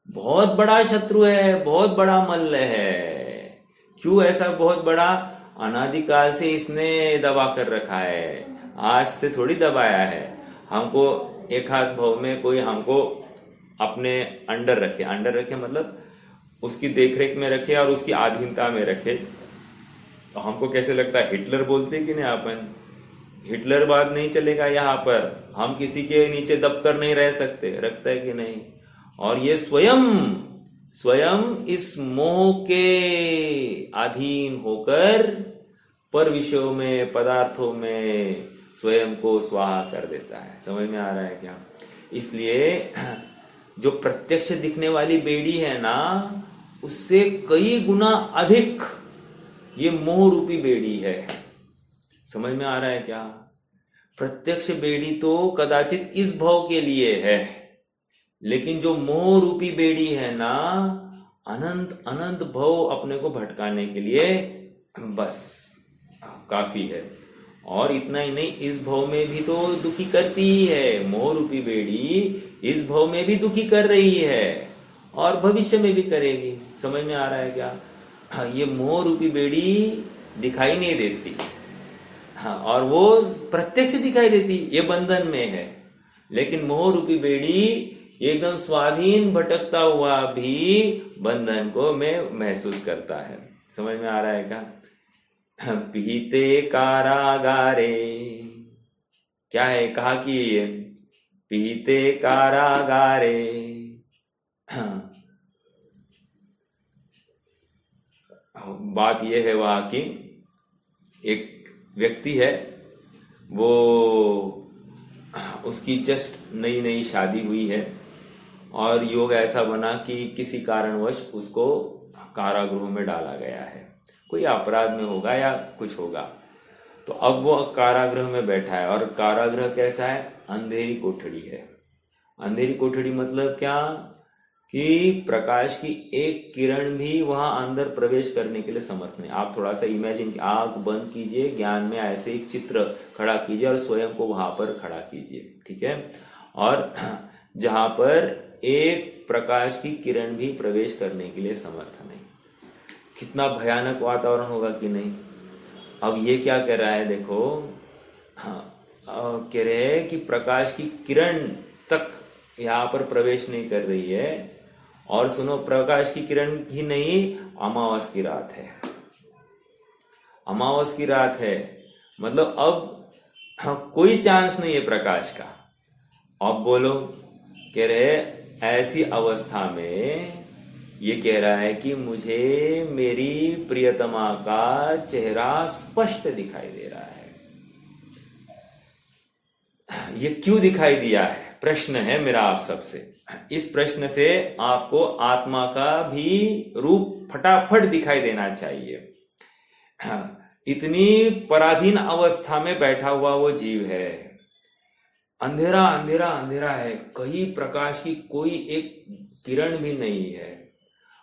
बहुत बड़ा शत्रु है, बहुत बड़ा मल्ल है। क्यों ऐसा बहुत बड़ा? अनादिकाल से इसने दबा कर रखा है, आज से थोड़ी दबाया है। हमको एक हाथ भाव में कोई हमको अपने अंडर रखे मतलब उसकी देखरेख में रखे और उसकी अधीनता में रखे। तो हमको कैसे लगता है? हिटलर बोलते कि नहीं अपन, हिटलर बात नहीं चलेगा यहाँ पर, हम किसी के नीचे दबकर नहीं रह सकते, रखता है कि नहीं? और ये स्वयं इस मोह के अधीन होकर पर विषयों में, पदार्थों में स्वयं को स्वाहा कर देता है। समझ में आ रहा है क्या? इसलिए जो प्रत्यक्ष दिखने वाली बेड़ी है ना, उससे कई गुना अधिक ये मोह रूपी बेड़ी है। समझ में आ रहा है क्या? प्रत्यक्ष बेड़ी तो कदाचित इस भाव के लिए है, लेकिन जो मोह रूपी बेड़ी है ना, अनंत अनंत भव अपने को भटकाने के लिए बस काफी है। और इतना ही नहीं, इस भव में भी तो दुखी करती ही है। मोह रूपी बेड़ी इस भव में भी दुखी कर रही है और भविष्य में भी करेगी। समझ में आ रहा है क्या? हाँ, ये मोह रूपी बेड़ी दिखाई नहीं देती, हाँ, और वो प्रत्यक्ष दिखाई देती, ये बंधन में है। लेकिन मोह रूपी बेड़ी एकदम स्वाधीन भटकता हुआ भी बंधन को में महसूस करता है। समझ में आ रहा है क्या? पीते कारागारे, क्या है? कहा कि पीते कारागारे, बात यह है वहां की, एक व्यक्ति है, वो उसकी जस्ट नई नई शादी हुई है और योग ऐसा बना कि किसी कारणवश उसको कारागृह में डाला गया है। कोई अपराध में होगा या कुछ होगा। तो अब वो कारागृह में बैठा है, और कारागृह कैसा है? अंधेरी कोठड़ी है। अंधेरी कोठड़ी मतलब क्या? कि प्रकाश की एक किरण भी वहां अंदर प्रवेश करने के लिए समर्थ नहीं। आप थोड़ा सा इमेजिन, आंख बंद कीजिए, ज्ञान में ऐसे एक चित्र खड़ा कीजिए और स्वयं को वहां पर खड़ा कीजिए, ठीक है? और जहां पर एक प्रकाश की किरण भी प्रवेश करने के लिए समर्थ नहीं। कितना भयानक वातावरण होगा कि नहीं? अब ये क्या कह रहा है देखो, हाँ, कह रहे हैं कि प्रकाश की किरण तक यहाँ पर प्रवेश नहीं कर रही है। और सुनो, प्रकाश की किरण ही नहीं, अमावस की रात है। अमावस की रात है मतलब अब कोई चांस नहीं है प्रकाश का। अब बोलो, कह रहे ऐसी अवस्था में ये कह रहा है कि मुझे मेरी प्रियतमा का चेहरा स्पष्ट दिखाई दे रहा है। ये क्यों दिखाई दिया है? प्रश्न है मेरा आप सबसे। इस प्रश्न से आपको आत्मा का भी रूप फटाफट दिखाई देना चाहिए। इतनी पराधीन अवस्था में बैठा हुआ वो जीव है, अंधेरा अंधेरा अंधेरा है, कहीं प्रकाश की कोई एक किरण भी नहीं है,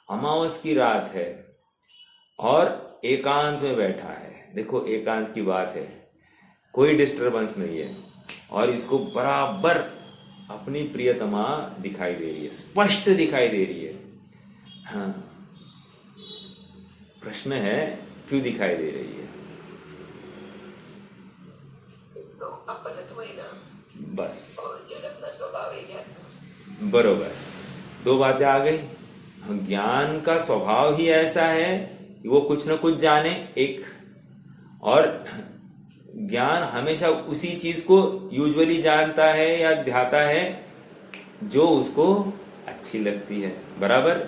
अमावस की रात है और एकांत में बैठा है। देखो एकांत की बात है, कोई डिस्टरबेंस नहीं है और इसको बराबर अपनी प्रियतमा दिखाई दे रही है, स्पष्ट दिखाई दे रही है। हाँ, प्रश्न है क्यों दिखाई दे रही है? बस बरोबर, दो बातें आ गई। ज्ञान का स्वभाव ही ऐसा है कि वो कुछ न कुछ जाने, एक, और ज्ञान हमेशा उसी चीज को यूजुअली जानता है या ध्याता है जो उसको अच्छी लगती है, बराबर।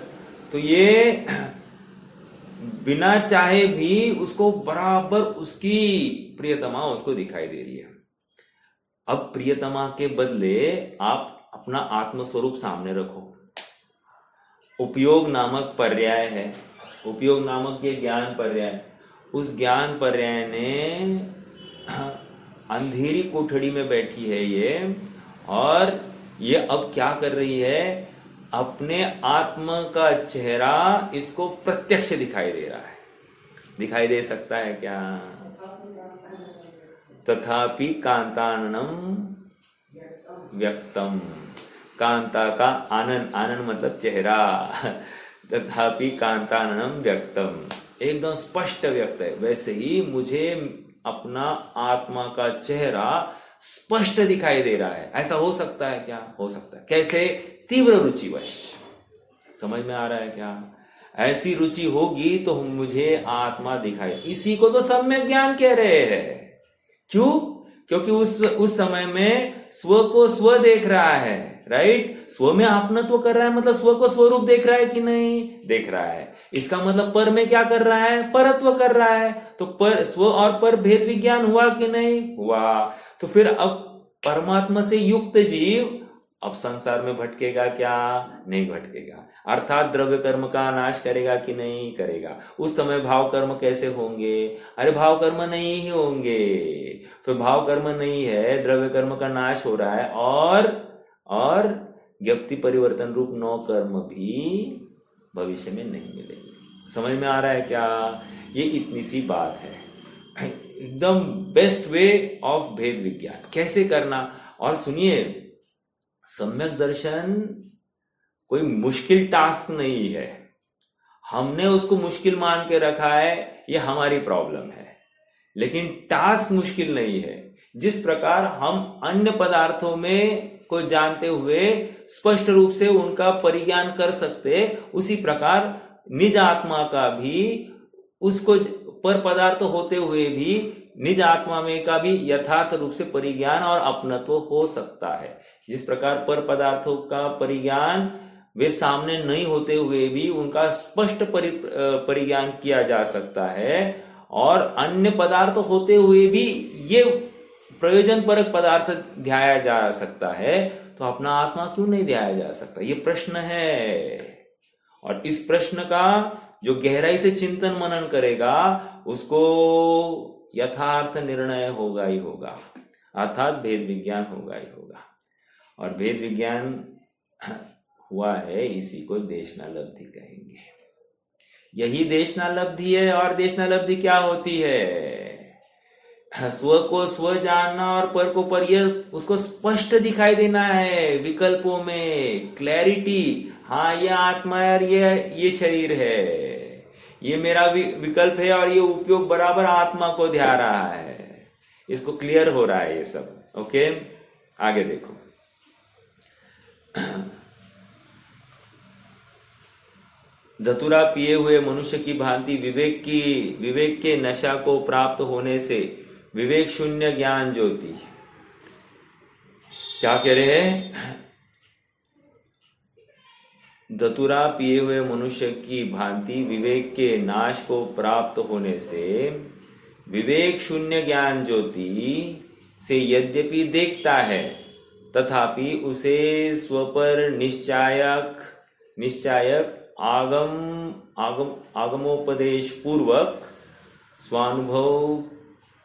तो ये बिना चाहे भी उसको बराबर उसकी प्रियतमा उसको दिखाई दे रही है। अब प्रियतमा के बदले आप अपना आत्मस्वरूप सामने रखो। उपयोग नामक पर्याय है, उपयोग नामक ये ज्ञान पर्याय, उस ज्ञान पर्याय ने अंधेरी कोठड़ी में बैठी है ये, और ये अब क्या कर रही है, अपने आत्मा का चेहरा इसको प्रत्यक्ष दिखाई दे रहा है। दिखाई दे सकता है क्या? तथापि कांताननम व्यक्तम, कांता का आनंद, आनंद मतलब चेहरा, तथापि कांताननम व्यक्तम, एकदम स्पष्ट व्यक्त है। वैसे ही मुझे अपना आत्मा का चेहरा स्पष्ट दिखाई दे रहा है। ऐसा हो सकता है क्या? हो सकता है। कैसे? तीव्र रुचिवश। समझ में आ रहा है क्या? ऐसी रुचि होगी तो मुझे आत्मा दिखाई। इसी को तो सम्यक ज्ञान कह रहे हैं। क्यों? क्योंकि उस समय में स्व को स्व देख रहा है, राइट? स्व में अपनत्व कर रहा है, मतलब स्व को स्वरूप देख रहा है कि नहीं? देख रहा है। इसका मतलब पर में क्या कर रहा है? परत्व कर रहा है। तो पर, स्व और पर भेद विज्ञान हुआ कि नहीं? हुआ। तो फिर अब परमात्मा से युक्त जीव अब संसार में भटकेगा क्या? नहीं भटकेगा। अर्थात द्रव्य कर्म का नाश करेगा कि नहीं? करेगा। उस समय भाव कर्म कैसे होंगे? अरे भाव कर्म नहीं ही होंगे। फिर भाव कर्म नहीं है, द्रव्य कर्म का नाश हो रहा है, और ज्ञप्ति परिवर्तन रूप 9 कर्म भी भविष्य में नहीं मिलेंगे। समझ में आ रहा है क्या? ये इतनी सी बात है। एकदम बेस्ट वे ऑफ भेद विज्ञान कैसे करना। और सुनिए, सम्यक दर्शन कोई मुश्किल टास्क नहीं है। हमने उसको मुश्किल मान के रखा है, ये हमारी प्रॉब्लम है। लेकिन टास्क मुश्किल नहीं है। जिस प्रकार हम अन्य पदार्थों में को जानते हुए स्पष्ट रूप से उनका परिज्ञान कर सकते, उसी प्रकार निज आत्मा का भी, उसको पर पदार्थ होते हुए भी निज आत्मा में का भी यथार्थ रूप से परिज्ञान और अपनत्व हो सकता है। जिस प्रकार पर पदार्थों का परिज्ञान वे सामने नहीं होते हुए भी उनका स्पष्ट परिज्ञान किया जा सकता है, और अन्य पदार्थ होते हुए भी ये प्रयोजन परक पदार्थ ध्याया जा सकता है, तो अपना आत्मा क्यों नहीं ध्याया जा सकता? ये प्रश्न है। और इस प्रश्न का जो गहराई से चिंतन मनन करेगा उसको यथार्थ निर्णय होगा ही होगा, अर्थात भेद विज्ञान होगा ही होगा। और भेद विज्ञान हुआ है, इसी को देशनालब्धि कहेंगे। यही देशनालब्धि है। और देशनालब्धि क्या होती है? स्व को स्व जानना और पर को पर, यह उसको स्पष्ट दिखाई देना है विकल्पों में, क्लैरिटी। हाँ, ये आत्मा है और ये शरीर है, ये मेरा विकल्प है और ये उपयोग बराबर आत्मा को ध्या रहा है। इसको क्लियर हो रहा है ये सब। ओके, आगे देखो। धतूरा पिए हुए मनुष्य की भांति विवेक के नशा को प्राप्त होने से विवेक शून्य ज्ञान ज्योति। क्या कह रहे हैं? धतूरा पिए हुए मनुष्य की भांति विवेक के नाश को प्राप्त होने से विवेक शून्य ज्ञान ज्योति से यद्यपि देखता है, तथापि उसे स्वपर निश्चायक आगमोपदेश पूर्वक स्वानुभव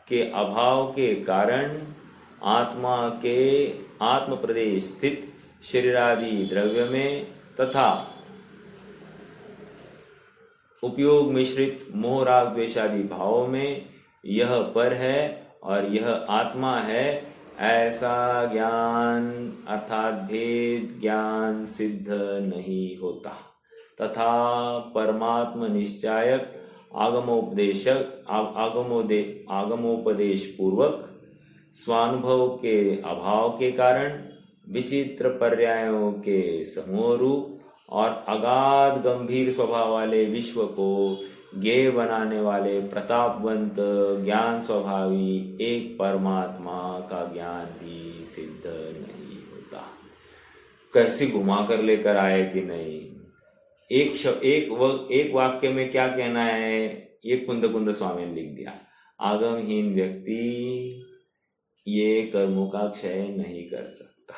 के अभाव के कारण आत्मा के आत्म प्रदेश स्थित शरीरादि द्रव्य में तथा उपयोग मिश्रित मोह राग द्वेषादि भावों में यह पर है और यह आत्मा है, ऐसा ज्ञान अर्थात भेद ज्ञान सिद्ध नहीं होता, तथा परमात्म निश्चायक आगमोपदेश पूर्वक स्वानुभव के अभाव के कारण विचित्र पर्यायों के समूह रूप और अगाध गंभीर स्वभाव वाले विश्व को ज्ञेय बनाने वाले प्रतापवंत ज्ञान स्वभावी एक परमात्मा का ज्ञान भी सिद्ध नहीं होता। कैसे घुमा कर लेकर आए कि नहीं। एक वाक्य में क्या कहना है, ये कुंद कुंद स्वामी ने लिख दिया, आगमहीन व्यक्ति ये कर्मों का क्षय नहीं कर सकता।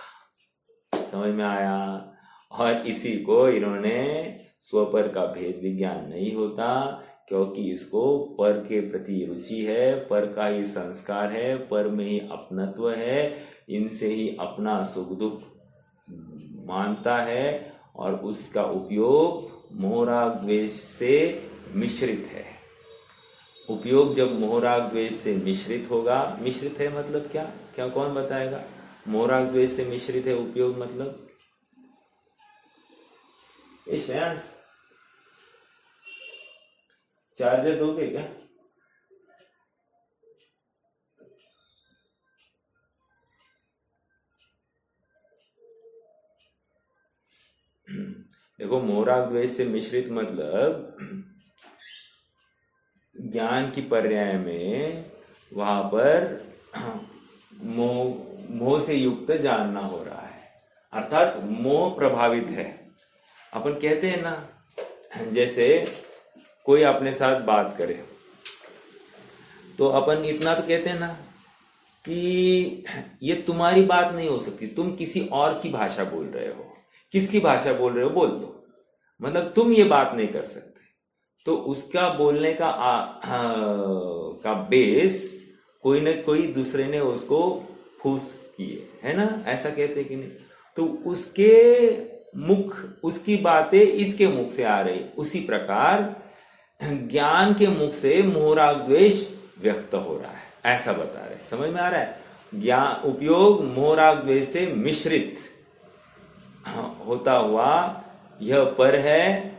समझ में आया? और इसी को इन्होंने स्वपर का भेद विज्ञान नहीं होता, क्योंकि इसको पर के प्रति रुचि है, पर का ही संस्कार है, पर में ही अपनत्व है, इनसे ही अपना सुख दुख मानता है, और उसका उपयोग मोहराग द्वेष से मिश्रित है। उपयोग जब मोहराग द्वेष से मिश्रित होगा, मिश्रित है मतलब क्या, क्या कौन बताएगा? मोहराग द्वेष से मिश्रित है उपयोग मतलब श्रेयांश चार्जर दोगे क्या? देखो, मोहराग द्वेष से मिश्रित मतलब ज्ञान की पर्याय में वहां पर मोह से युक्त जानना हो रहा है, अर्थात मोह प्रभावित है। अपन कहते हैं ना, जैसे कोई अपने साथ बात करे तो अपन इतना तो कहते हैं ना कि ये तुम्हारी बात नहीं हो सकती, तुम किसी और की भाषा बोल रहे हो। किसकी भाषा बोल रहे हो बोल दो, मतलब तुम ये बात नहीं कर सकते। तो उसका बोलने का बेस कोई न कोई दूसरे ने उसको फूस किए, है ना, ऐसा कहते कि नहीं? तो उसके मुख, उसकी बातें इसके मुख से आ रही, उसी प्रकार ज्ञान के मुख से मोहराग द्वेष व्यक्त हो रहा है, ऐसा बता रहे। समझ में आ रहा है? ज्ञान उपयोग मोहराग द्वेष से मिश्रित होता हुआ यह पर है,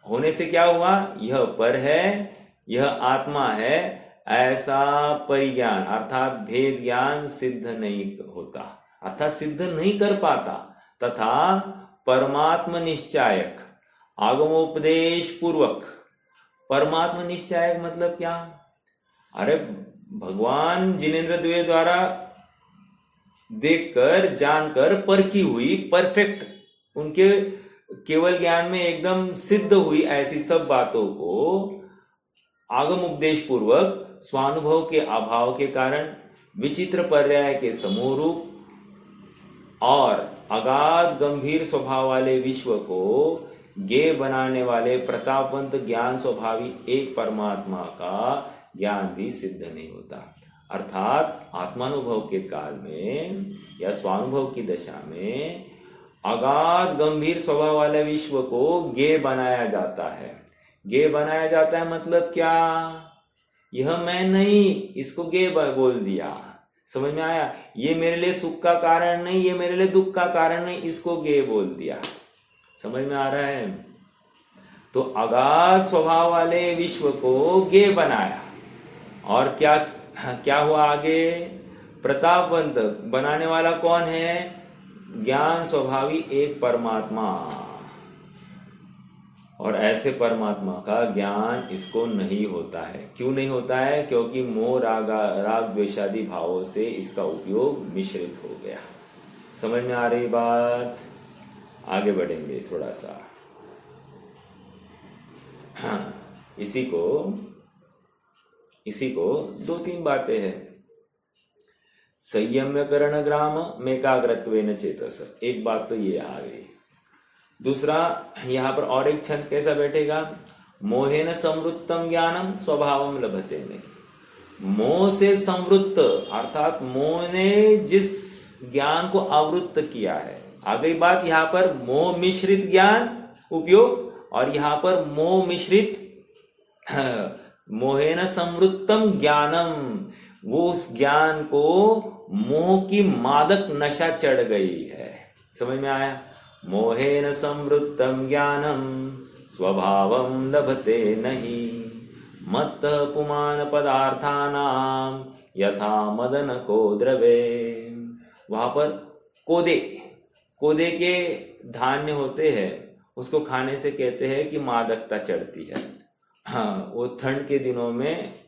होने से क्या हुआ, यह पर है, यह आत्मा है, ऐसा परिज्ञान अर्थात भेद ज्ञान सिद्ध नहीं होता, अर्थात सिद्ध नहीं कर पाता। तथा परमात्म निश्चायक आगमोपदेश पूर्वक, परमात्म निश्चायक मतलब क्या? अरे भगवान जिनेन्द्र द्वे द्वारा देखकर जानकर परखी हुई, परफेक्ट, उनके केवल ज्ञान में एकदम सिद्ध हुई ऐसी सब बातों को आगम उपदेश पूर्वक स्वानुभव के अभाव के कारण विचित्र पर्याय के समूह रूप और अगाध गंभीर स्वभाव वाले विश्व को गे बनाने वाले प्रतापवंत ज्ञान स्वभावी एक परमात्मा का ज्ञान भी सिद्ध नहीं होता। अर्थात आत्मानुभव के काल में या स्वानुभव की दशा में अगाध गंभीर स्वभाव वाले विश्व को गे बनाया जाता है। गे बनाया जाता है मतलब क्या? यह मैं नहीं, इसको गे बोल दिया। समझ में आया? ये मेरे लिए सुख का कारण नहीं, ये मेरे लिए दुख का कारण नहीं, इसको गे बोल दिया। समझ में आ रहा है? तो अगाध स्वभाव वाले विश्व को गे बनाया, और क्या क्या हुआ आगे? प्रतापवंत बनाने वाला कौन है? ज्ञान स्वभावी एक परमात्मा। और ऐसे परमात्मा का ज्ञान इसको नहीं होता है। क्यों नहीं होता है? क्योंकि मोह राग द्वेषादि भावों से इसका उपयोग मिश्रित हो गया। समझ में आ रही बात? आगे बढ़ेंगे थोड़ा सा। हाँ, इसी को दो तीन बातें हैं। संयम्यकरण ग्राम मेकाग्रत्वेन चेतस, एक बात तो ये आ गई। दूसरा, यहां पर और एक छंद कैसा बैठेगा? मोहेन संवृत्तम ज्ञानम स्वभावम लभते नहीं। मोह से संवृत्त अर्थात मोह ने जिस ज्ञान को आवृत्त किया है। आ गई बात यहां पर मोह मिश्रित ज्ञान उपयोग, और यहां पर मोह मिश्रित मोहेन संवृत्तम ज्ञानम, वो उस ज्ञान को मोह की मादक नशा चढ़ गई है। समझ में आया? मोहेन संवृत्तम ज्ञानम स्वभावम लभते नहीं, मत्त पुमान पदार्थानाम यथा मदन को द्रवे। वहां पर कोदे के धान्य होते हैं, उसको खाने से कहते हैं कि मादकता चढ़ती है। हाँ, वो ठंड के दिनों में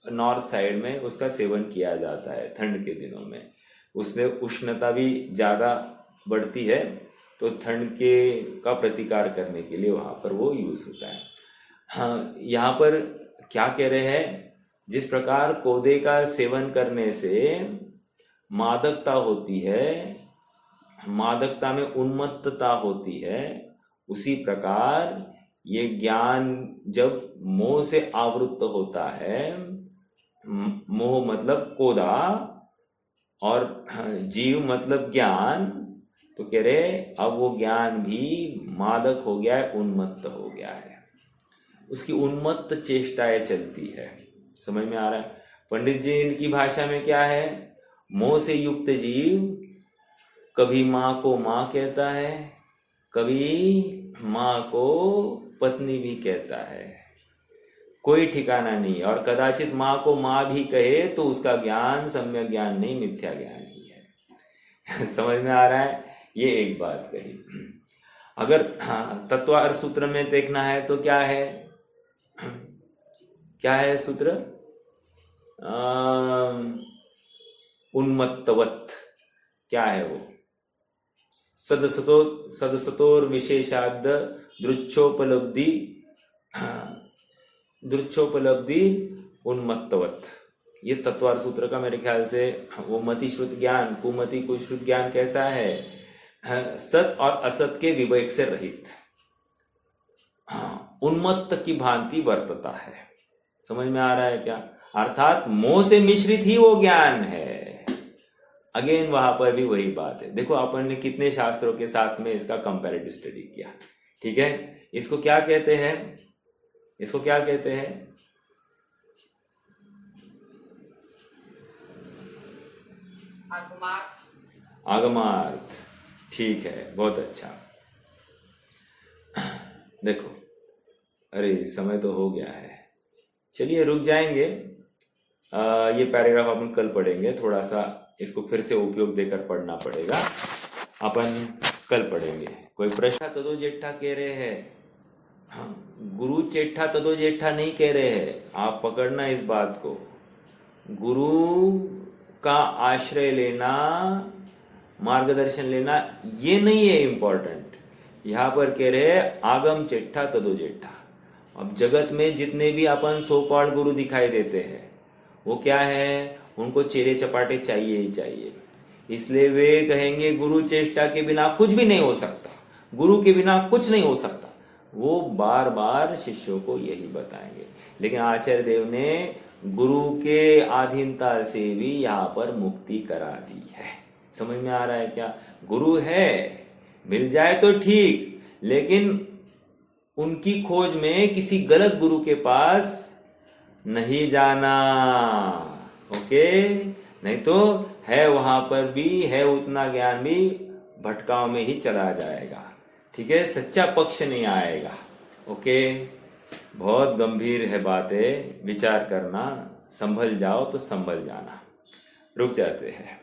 नॉर्थ साइड में उसका सेवन किया जाता है। ठंड के दिनों में उससे उष्णता भी ज्यादा बढ़ती है, तो ठंड के का प्रतिकार करने के लिए वहां पर वो यूज होता है। हाँ, यहाँ पर क्या कह रहे हैं, जिस प्रकार कोदे का सेवन करने से मादकता होती है, मादकता में उन्मत्तता होती है, उसी प्रकार ये ज्ञान जब मोह से आवृत्त होता है, मोह मतलब कोदा और जीव मतलब ज्ञान, तो कह रहे अब वो ज्ञान भी मादक हो गया है, उन्मत्त हो गया है, उसकी उन्मत्त चेष्टाएं चलती है। समझ में आ रहा है? पंडित जी इनकी भाषा में क्या है, मोह से युक्त जीव कभी माँ को माँ कहता है, कभी माँ को पत्नी भी कहता है, कोई ठिकाना नहीं। और कदाचित माँ को माँ भी कहे तो उसका ज्ञान सम्यक ज्ञान नहीं, मिथ्या ज्ञान ही है। समझ में आ रहा है? ये एक बात कही। अगर तत्वार्थ सूत्र में देखना है तो क्या है, क्या है सूत्र? उन्मत्तवत्, क्या है वो? सदसतोर विशेषाद दृच्छोपलब्धि उन्मत्तवत्, ये तत्वार्थ सूत्र का मेरे ख्याल से वो मति श्रुत ज्ञान, कुमति को श्रुत ज्ञान कैसा है, सत और असत के विवेक से रहित, उन्मत्त की भांति वर्तता है। समझ में आ रहा है क्या? अर्थात मोह से मिश्रित ही वो ज्ञान है। अगेन वहां पर भी वही बात है। देखो अपन ने कितने शास्त्रों के साथ में इसका कंपैरेटिव स्टडी किया, ठीक है? इसको क्या कहते हैं, इसको क्या कहते हैं? आगमार्थ। ठीक है, बहुत अच्छा। देखो, अरे समय तो हो गया है, चलिए रुक जाएंगे। ये पैराग्राफ अपन कल पढ़ेंगे, थोड़ा सा इसको फिर से उपयोग देकर पढ़ना पड़ेगा, अपन कल पढ़ेंगे। कोई प्रश्न? तदो जेठा कह रहे हैं, हाँ, गुरु चेठा तदो जेठा नहीं कह रहे हैं, आप पकड़ना इस बात को। गुरु का आश्रय लेना, मार्गदर्शन लेना, ये नहीं है इंपॉर्टेंट। यहां पर कह रहे हैं आगम चेठा तदो जेठा। अब जगत में जितने भी अपन सो कॉल्ड गुरु दिखाई देते हैं, वो क्या है, उनको चेरे चपाटे चाहिए ही चाहिए। इसलिए वे कहेंगे गुरु चेष्टा के बिना कुछ भी नहीं हो सकता, गुरु के बिना कुछ नहीं हो सकता। वो बार बार शिष्यों को यही बताएंगे। लेकिन आचार्य देव ने गुरु के अधीनता से भी यहाँ पर मुक्ति करा दी है। समझ में आ रहा है क्या? गुरु है, मिल जाए तो ठीक, लेकिन उनकी खोज में किसी गलत गुरु के पास नहीं जाना। ओके? नहीं तो है वहां पर भी है उतना ज्ञान भी भटकाव में ही चला जाएगा। ठीक है? सच्चा पक्ष नहीं आएगा। ओके? बहुत गंभीर है बातें, विचार करना, संभल जाओ तो संभल जाना। रुक जाते हैं।